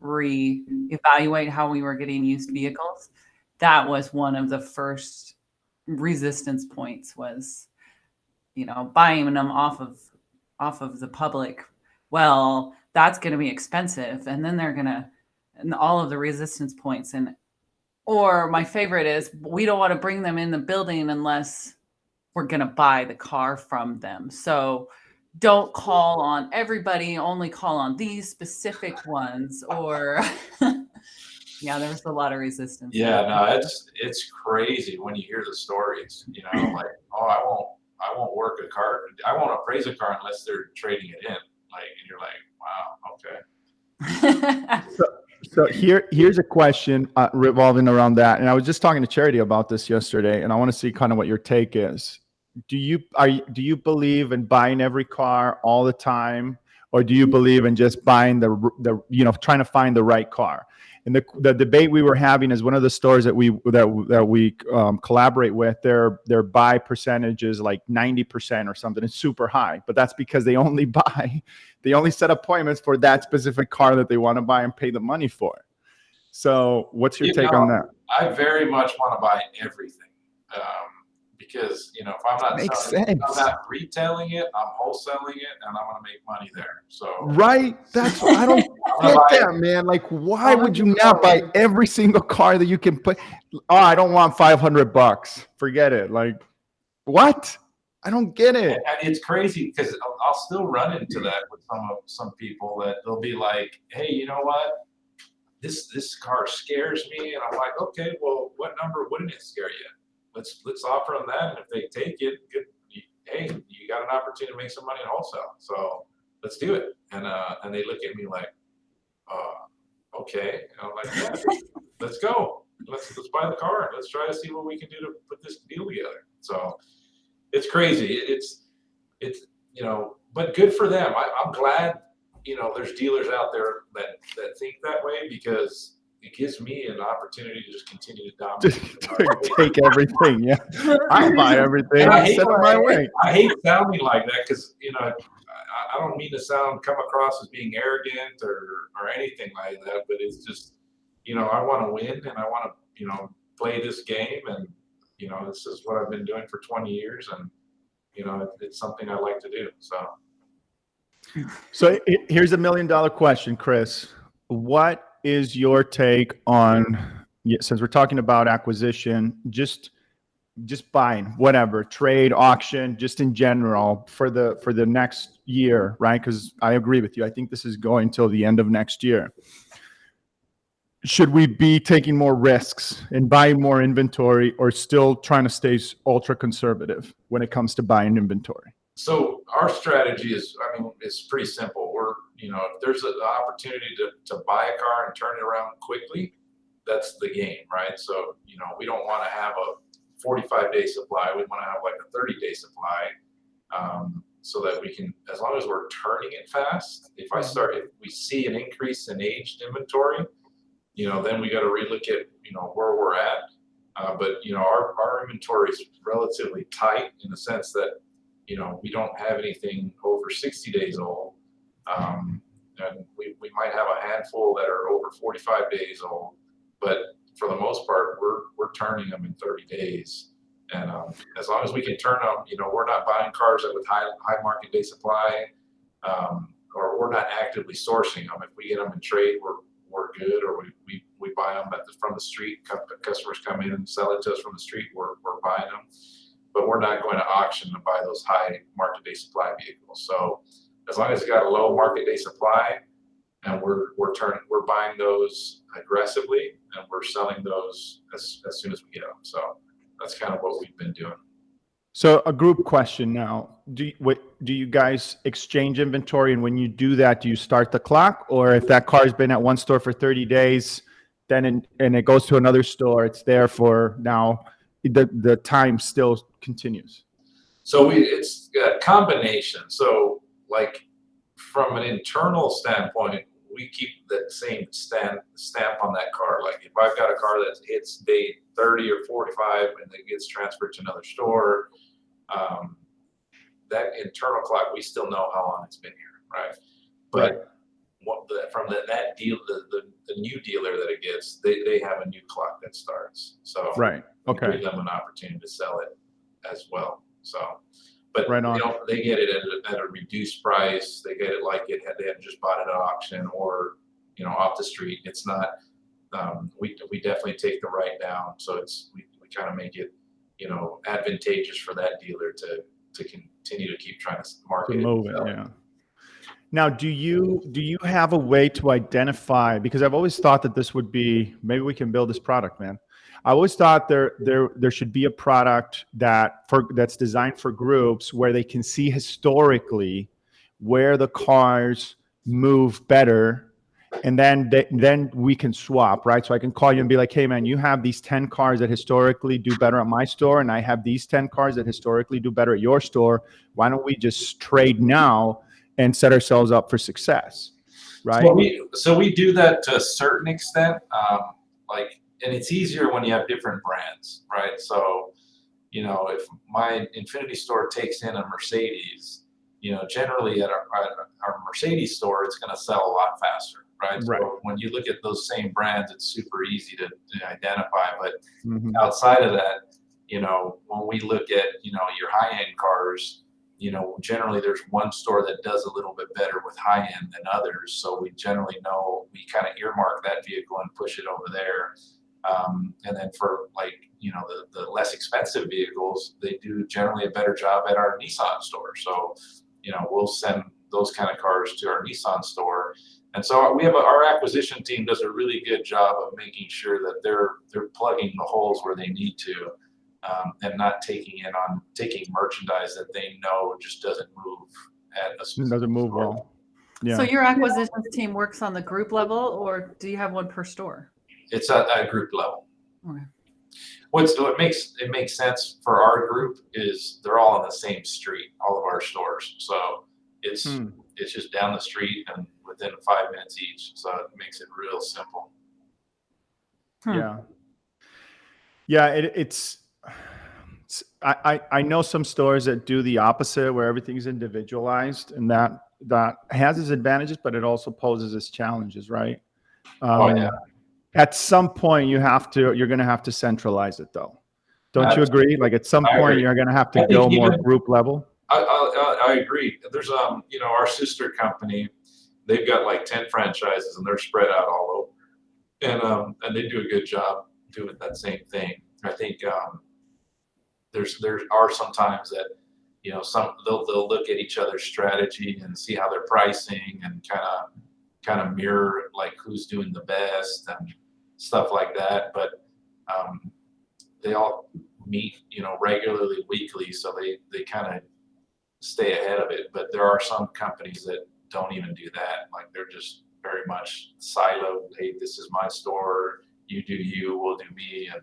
reevaluate how we were getting used vehicles. That was one of the first resistance points, was, buying them off of the public. Well, that's going to be expensive. And then and all of the resistance points. Or my favorite is, we don't want to bring them in the building unless we're going to buy the car from them. So don't call on everybody, only call on these specific ones. Or yeah, there was a lot of resistance. Yeah, no, it's crazy when you hear the stories, like, oh, I won't work a car. I won't appraise a car unless they're trading it in. Like, and you're like, wow, okay. So here's a question revolving around that. And I was just talking to Charity about this yesterday, and I want to see kind of what your take is. Do you believe in buying every car all the time, or do you believe in just buying the trying to find the right car? And the debate we were having is, one of the stores that we collaborate with, their buy percentage is like 90% or something. It's super high, but that's because they only set appointments for that specific car that they want to buy and pay the money for. So what's your take on that? I very much want to buy everything. Because, if I'm not retailing it, I'm wholesaling it, and I'm going to make money there. So right, that's what I don't get that, man. Like, why would you not buy every single car that you can put? Oh, I don't want $500. Forget it. Like, what? I don't get it. And it's crazy because I'll still run into that with some people, that they'll be like, hey, you know what? This car scares me, and I'm like, okay, well, what number wouldn't it scare you? Let's offer them that, and if they take it, good, hey, you got an opportunity to make some money in wholesale, so let's do it. And they look at me like, okay. And I'm like, yeah, let's go. Let's buy the car. Let's try to see what we can do to put this deal together. So it's crazy. It's but good for them. I'm glad there's dealers out there that think that way, because it gives me an opportunity to just continue to dominate. Take everything. Yeah, I buy everything. I send it my way. I hate sounding like that because I don't mean to come across as being arrogant or anything like that. But it's just I want to win, and I want to play this game, and this is what I've been doing for 20 years, and it's something I like to do. So here's $1 million question, Chris. What is your take on since we're talking about acquisition, just buying whatever, trade, auction, just in general for the next year, right? Because I agree with you. I think this is going till the end of next year. Should we be taking more risks and buying more inventory, or still trying to stay ultra conservative when it comes to buying inventory? So our strategy is, it's pretty simple. If there's an opportunity to buy a car and turn it around quickly, that's the game, right? So, we don't want to have a 45-day supply. We want to have like a 30-day supply, so that we can, as long as we're turning it fast, if we see an increase in aged inventory, then we got to relook at, where we're at. But our inventory is relatively tight in the sense that, we don't have anything over 60 days old. And we might have a handful that are over 45 days old, but for the most part, we're turning them in 30 days. And as long as we can turn them, we're not buying cars with high market day supply, or we're not actively sourcing them. If we get them in trade, we're good, or we buy them from the street. Customers come in and sell it to us from the street. We're buying them, but we're not going to auction to buy those high market day supply vehicles. So as long as it's got a low market day supply, and we're buying those aggressively, and we're selling those as soon as we get them. So that's kind of what we've been doing. So a group question now: do you guys exchange inventory, and when you do that, do you start the clock, or if that car's been at one store for 30 days, then and it goes to another store, it's there for now, the time still continues? So it's a combination. So like from an internal standpoint, we keep that same stamp on that car. Like if I've got a car that hits day 30 or 45 and then gets transferred to another store, that internal clock, we still know how long it's been here, right? But that deal, the new dealer that it gets, they have a new clock that starts. So right, okay, we give them an opportunity to sell it as well. So, but right on. They get it at a reduced price. They get it like they had just bought it at auction, or off the street. It's not. We definitely take the write down, so we kind of make it advantageous for that dealer to continue to keep trying to market it. Move it, yeah. Now, do you have a way to identify? Because I've always thought that this would be, maybe we can build this product, man. I always thought there should be a product that's designed for groups where they can see historically where the cars move better, and then we can swap, right? So I can call you and be like, hey man, you have these 10 cars that historically do better at my store, and I have these 10 cars that historically do better at your store. Why don't we just trade now and set ourselves up for success, right? So we do that to a certain extent, and it's easier when you have different brands, right? So, if my Infinity store takes in a Mercedes, generally at our Mercedes store, it's going to sell a lot faster, right? Right. So when you look at those same brands, it's super easy to identify. But outside of that, when we look at, your high-end cars, generally there's one store that does a little bit better with high-end than others. So we generally know, we kind of earmark that vehicle and push it over there. And then for the less expensive vehicles, they do generally a better job at our Nissan store. So, we'll send those kind of cars to our Nissan store. And so we have our acquisition team does a really good job of making sure that they're plugging the holes where they need to, and not taking merchandise that they know just doesn't move at a specific Doesn't move store. well. Yeah. So your acquisitions team works on the group level, or do you have one per store? It's at a group level. Okay. What makes sense for our group is they're all on the same street, all of our stores. So it's just down the street and within 5 minutes each. So it makes it real simple. Yeah. It's I know some stores that do the opposite, where everything's individualized, and that has its advantages, but it also poses its challenges, right? At some point you're going to have to centralize it, though. Don't you agree? Like at some point you're going to have to go more group level. I agree. There's our sister company, they've got like 10 franchises and they're spread out all over, and they do a good job. doing that same thing. I think there are some times that, you know, they'll look at each other's strategy and see how they're pricing and kind of mirror like who's doing the best and stuff like that. But they all meet, you know, regularly, weekly, so they kind of stay ahead of it. But there are some companies that don't even do that. Like they're just very much siloed. Hey, this is my store. You do you, we'll do me, and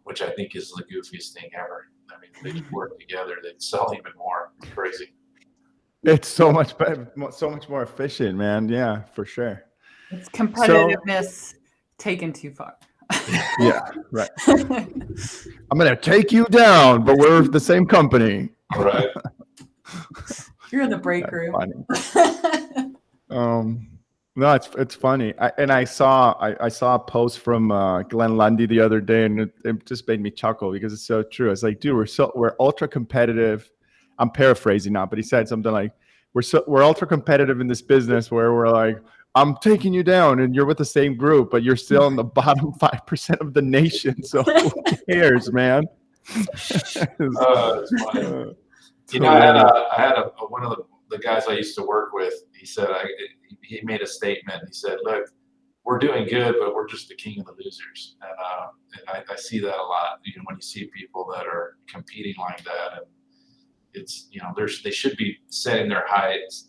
which I think is the goofiest thing ever. I mean, they work together, they sell even more. Crazy. It's so much better, so much more efficient, man. Yeah, for sure. It's competitiveness taken too far. Yeah, right. I'm gonna take you down, but we're the same company. Right. You're in the break room. No, it's funny. I saw a post from Glenn Lundy the other day, and it just made me chuckle because it's so true. It's like, dude, we're ultra competitive. I'm paraphrasing now, but he said something like, we're ultra competitive in this business where we're like, I'm taking you down, and you're with the same group, but you're still in the bottom 5% of the nation. So who cares, man? It's funny. You know, I had one of the guys I used to work with. He said he made a statement. He said, "Look, we're doing good, but we're just the king of the losers." And I see that a lot. You know, when you see people that are competing like that, and it's, you know, they should be setting their highs.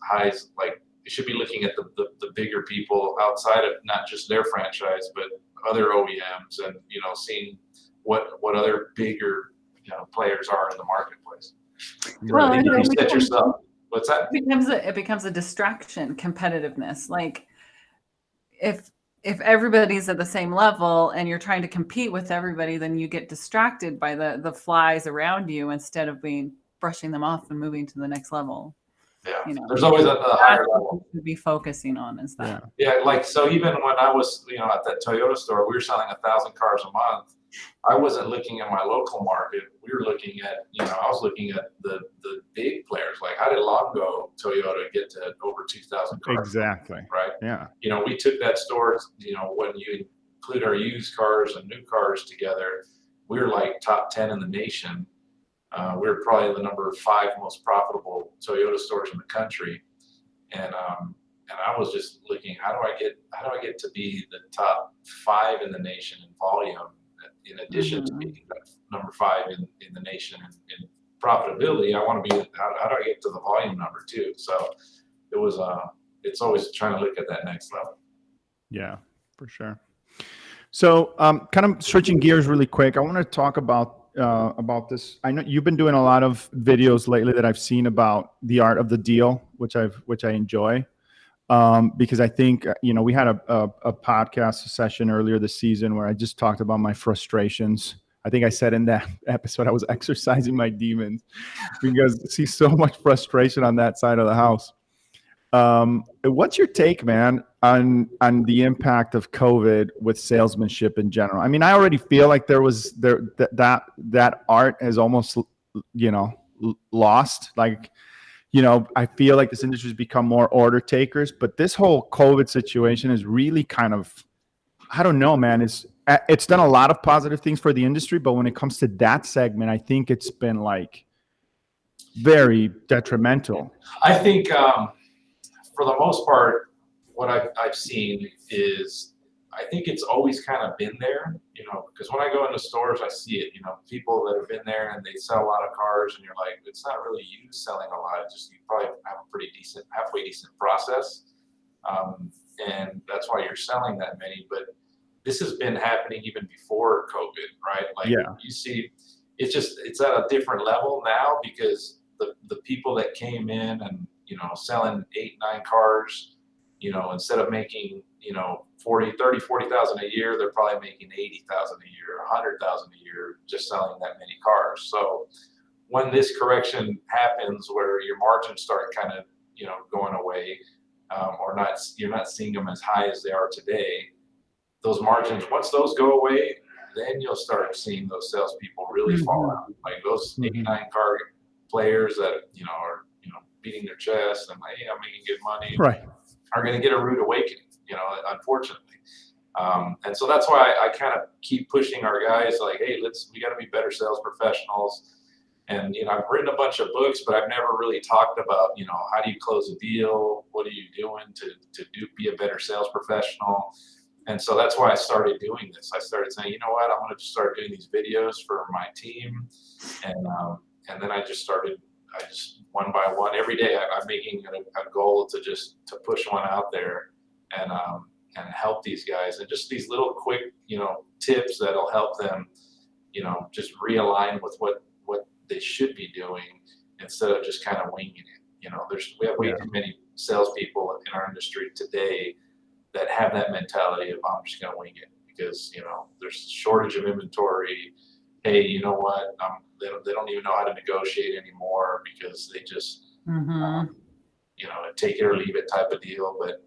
Like they should be looking at the bigger people outside of not just their franchise, but other OEMs, and, you know, seeing what other bigger, you know, players are in the marketplace. Well, you set yourself. What's that? It becomes a distraction, competitiveness. Like if everybody's at the same level and you're trying to compete with everybody, then you get distracted by the flies around you instead of brushing them off and moving to the next level. Yeah, you know, there's always a higher level to be focusing on is that. Yeah, like, so even when I was, you know, at that Toyota store, we were selling 1,000 cars a month. I wasn't looking at my local market. We were looking at, you know, I was looking at the big players. Like, how did Longo Toyota get to over 2,000 cars? Exactly. Right. Yeah. You know, we took that store, you know, when you include our used cars and new cars together, we were like top 10 in the nation. We were probably the number 5 most profitable Toyota stores in the country. And I was just looking, how do I get to be the top 5 in the nation in volume, in addition to being number 5 in the nation in profitability? I want to be, how do I get to the volume number too? So it was, it's always trying to look at that next level. Yeah, for sure. So kind of switching gears really quick, I want to talk about this. I know you've been doing a lot of videos lately that I've seen about the art of the deal, which I enjoy. Because I think, you know, we had a podcast session earlier this season where I just talked about my frustrations. I think I said in that episode I was exercising my demons because I see so much frustration on that side of the house. What's your take, man, on the impact of COVID with salesmanship in general? I mean, I already feel like that art has almost, you know, lost. Like, you know, I feel like this industry has become more order takers, but this whole COVID situation is really kind of, I don't know, man. It's done a lot of positive things for the industry, but when it comes to that segment, I think it's been like very detrimental. I think for the most part, what I've seen is, I think it's always kind of been there, you know, because when I go into stores, I see it, you know, people that have been there and they sell a lot of cars, and you're like, it's not really you selling a lot. It's just, you probably have a pretty decent, halfway decent process. And that's why you're selling that many. But this has been happening even before COVID, right? Like, you see, it's at a different level now because the people that came in and, you know, selling 8-9 cars, you know, instead of making, you know, 40,000 a year, they're probably making 80,000 a year, 100,000 a year, just selling that many cars. So when this correction happens, where your margins start kind of, you know, going away, or not, you're not seeing them as high as they are today. Those margins, once those go away, then you'll start seeing those salespeople really fall out. Like those 89 car players that, you know, are, you know, beating their chest and like, hey, I'm making good money, right, are going to get a rude awakening, you know, unfortunately. And so that's why I kind of keep pushing our guys like, hey, we got to be better sales professionals. And, I've written a bunch of books, but I've never really talked about, how do you close a deal? What are you doing to be a better sales professional? And so that's why I started doing this. I started saying, you know what, I'm going to just start doing these videos for my team. And then I just one by one, every day I'm making a goal to push one out there and help these guys. And just these little quick, tips that'll help them, just realign with what they should be doing instead of just kind of winging it. We have way too many salespeople in our industry today that have that mentality of I'm just going to wing it because there's a shortage of inventory. Hey, you know what? They don't even know how to negotiate anymore because they just take it or leave it type of deal. But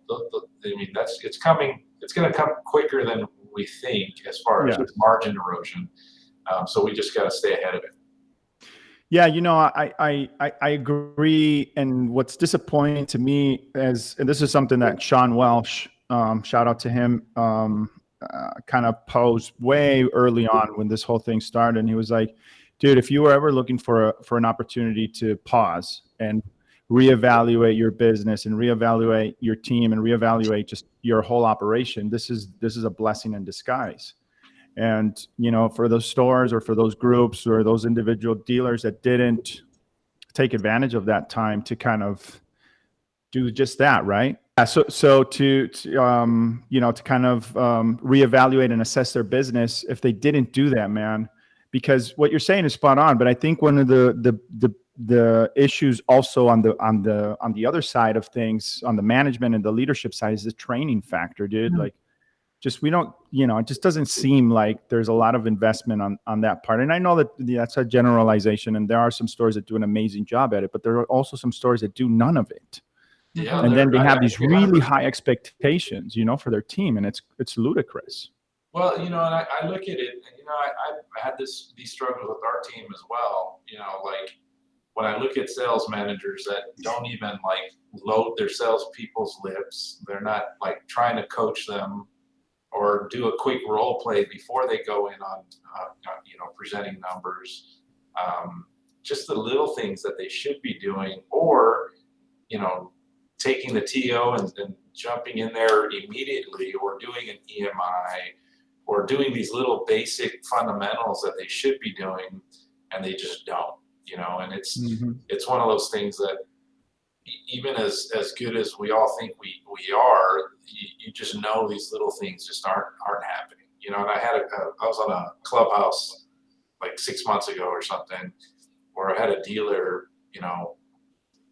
it's coming. It's going to come quicker than we think as far as margin erosion. So we just got to stay ahead of it. Yeah, I agree. And what's disappointing to me and this is something that Sean Welsh, shout out to him, kind of posed way early on when this whole thing started. And he was like, dude, if you were ever looking for an opportunity to pause and reevaluate your business and reevaluate your team and reevaluate just your whole operation, this is a blessing in disguise. And, for those stores or for those groups or those individual dealers that didn't take advantage of that time to kind of do just that, right? So to kind of reevaluate and assess their business, if they didn't do that, man, because what you're saying is spot on. But I think one of the issues also on the other side of things, on the management and the leadership side, is the training factor, dude. Like, we don't, it just doesn't seem like there's a lot of investment on that part. And I know that that's a generalization, and there are some stores that do an amazing job at it, but there are also some stores that do none of it. Yeah, and then they have these really high expectations, for their team, and it's ludicrous. Well, and I look at it, and I had these struggles with our team as well. Like when I look at sales managers that don't even load their salespeople's lips, they're not trying to coach them or do a quick role play before they go in on presenting numbers. Just the little things that they should be doing, or taking the TO and jumping in there immediately, or doing an EMI, or doing these little basic fundamentals that they should be doing, and they just don't. And it's one of those things that even as good as we all think we are, you just know these little things just aren't happening. And I was on a Clubhouse 6 months ago or something, where I had a dealer,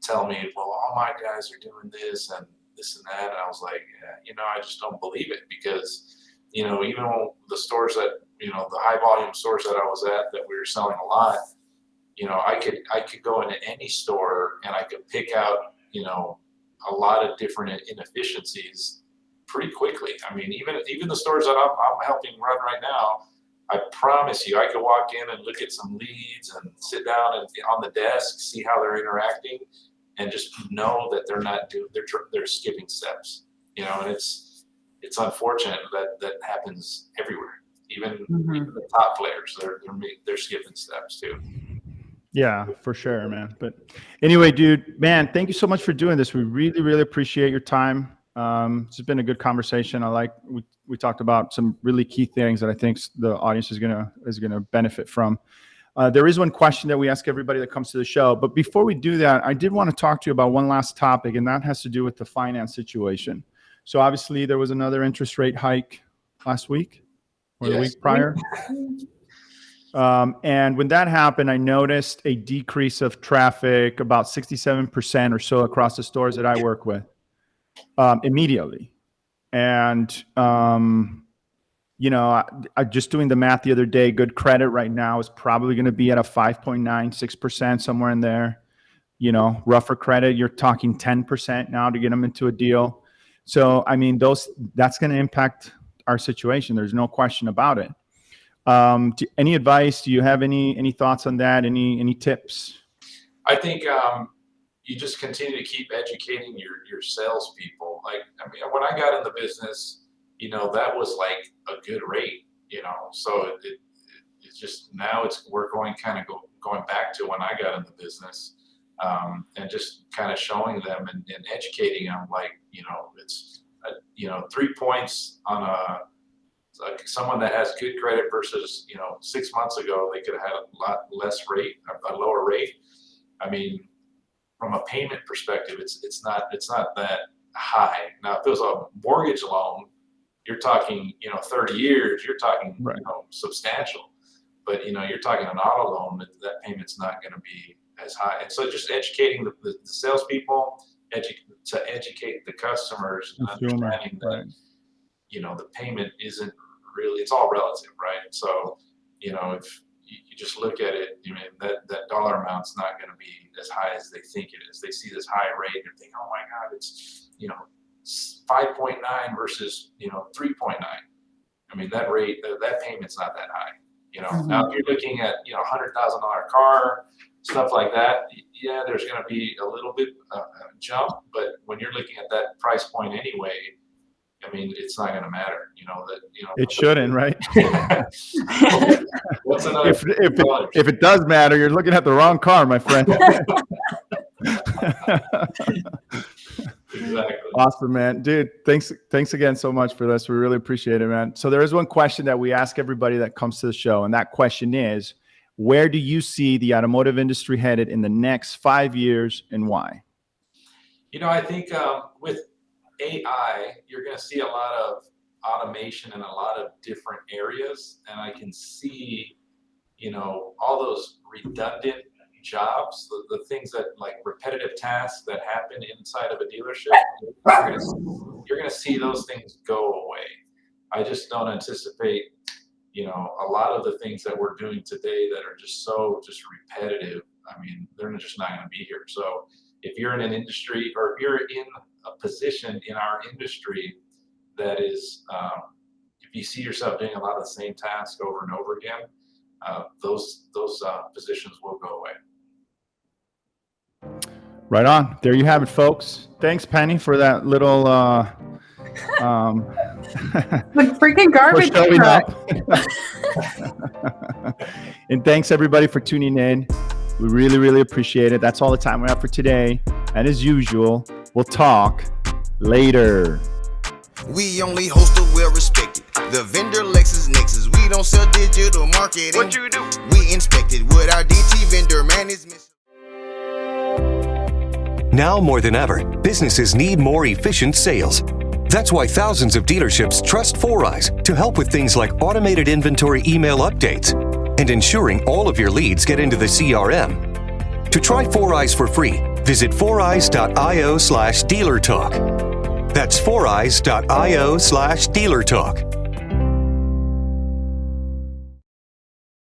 tell me, well, all my guys are doing this and this and that. And I was like, yeah, I just don't believe it, because, even when the stores that, the high volume stores that I was at that we were selling a lot, I could go into any store and I could pick out, a lot of different inefficiencies pretty quickly. I mean, even the stores that I'm helping run right now, I promise you, I could walk in and look at some leads and sit down and on the desk, see how they're interacting, and just know that they're skipping steps. And it's unfortunate that happens everywhere. Even the top players, they're skipping steps too. Yeah, for sure, man. But anyway, dude, man, thank you so much for doing this. We really, really appreciate your time. It's been a good conversation. We talked about some really key things that I think the audience is gonna benefit from. There is one question that we ask everybody that comes to the show, but before we do that, I did want to talk to you about one last topic, and that has to do with the finance situation. So obviously there was another interest rate hike last week or the week prior. And when that happened, I noticed a decrease of traffic, about 67% or so across the stores that I work with, immediately. And, I just doing the math the other day, good credit right now is probably going to be at a 5.96%, somewhere in there. Rougher credit, you're talking 10% now to get them into a deal. So, I mean, that's going to impact our situation. There's no question about it. Any advice? Do you have any thoughts on that? Any tips? I think you just continue to keep educating your salespeople. When I got in the business, that was like a good rate, so it's just, now we're going back to when I got in the business, and just kind of showing them and educating them, like, it's, 3 points on like someone that has good credit versus, 6 months ago, they could have had a lot less rate, a lower rate. I mean, from a payment perspective, it's not that high. Now, if it was a mortgage loan, you're talking, 30 years, you're talking, Right. Substantial. But, you're talking an auto loan, that payment's not going to be as high. And so just educating the salespeople, to educate the customers, and understanding that, right. The payment isn't really, it's all relative, right? So, if you just look at it, that dollar amount's not going to be as high as they think it is. They see this high rate, they're thinking, oh my God, it's, 5.9 versus, 3.9. I mean, that rate, that payment's not that high. Now if you're looking at, $100,000 car, stuff like that, yeah, there's going to be a little bit jump, but when you're looking at that price point anyway, I mean, it's not going to matter, It shouldn't, right? What's another? If it does matter, you're looking at the wrong car, my friend. Exactly. Awesome, man. Dude, thanks again so much for this. We really appreciate it, man. So there is one question that we ask everybody that comes to the show, and that question is, where do you see the automotive industry headed in the next 5 years, and why? I think with AI, you're going to see a lot of automation in a lot of different areas, and I can see, all those redundant jobs, the things that, like, repetitive tasks that happen inside of a dealership, you're going to see those things go away. I just don't anticipate, a lot of the things that we're doing today that are just repetitive. I mean, they're just not going to be here. So if you're in an industry, or if you're in a position in our industry that is, if you see yourself doing a lot of the same tasks over and over again, those positions will go away. Right on. There you have it, folks. Thanks, Penny, for that little Like freaking garbage for showing truck. up. And thanks everybody for tuning in. We really, really appreciate it. That's all the time we have for today. And as usual, we'll talk later. We only host a well-respected. The vendor Lexus Nexus. We don't sell digital marketing. What you do? We inspect it. What our DT vendor man is missing. Now more than ever, businesses need more efficient sales. That's why thousands of dealerships trust Foureyes to help with things like automated inventory email updates and ensuring all of your leads get into the CRM. To try Foureyes for free, visit foureyes.io/dealertalk. That's foureyes.io/dealertalk.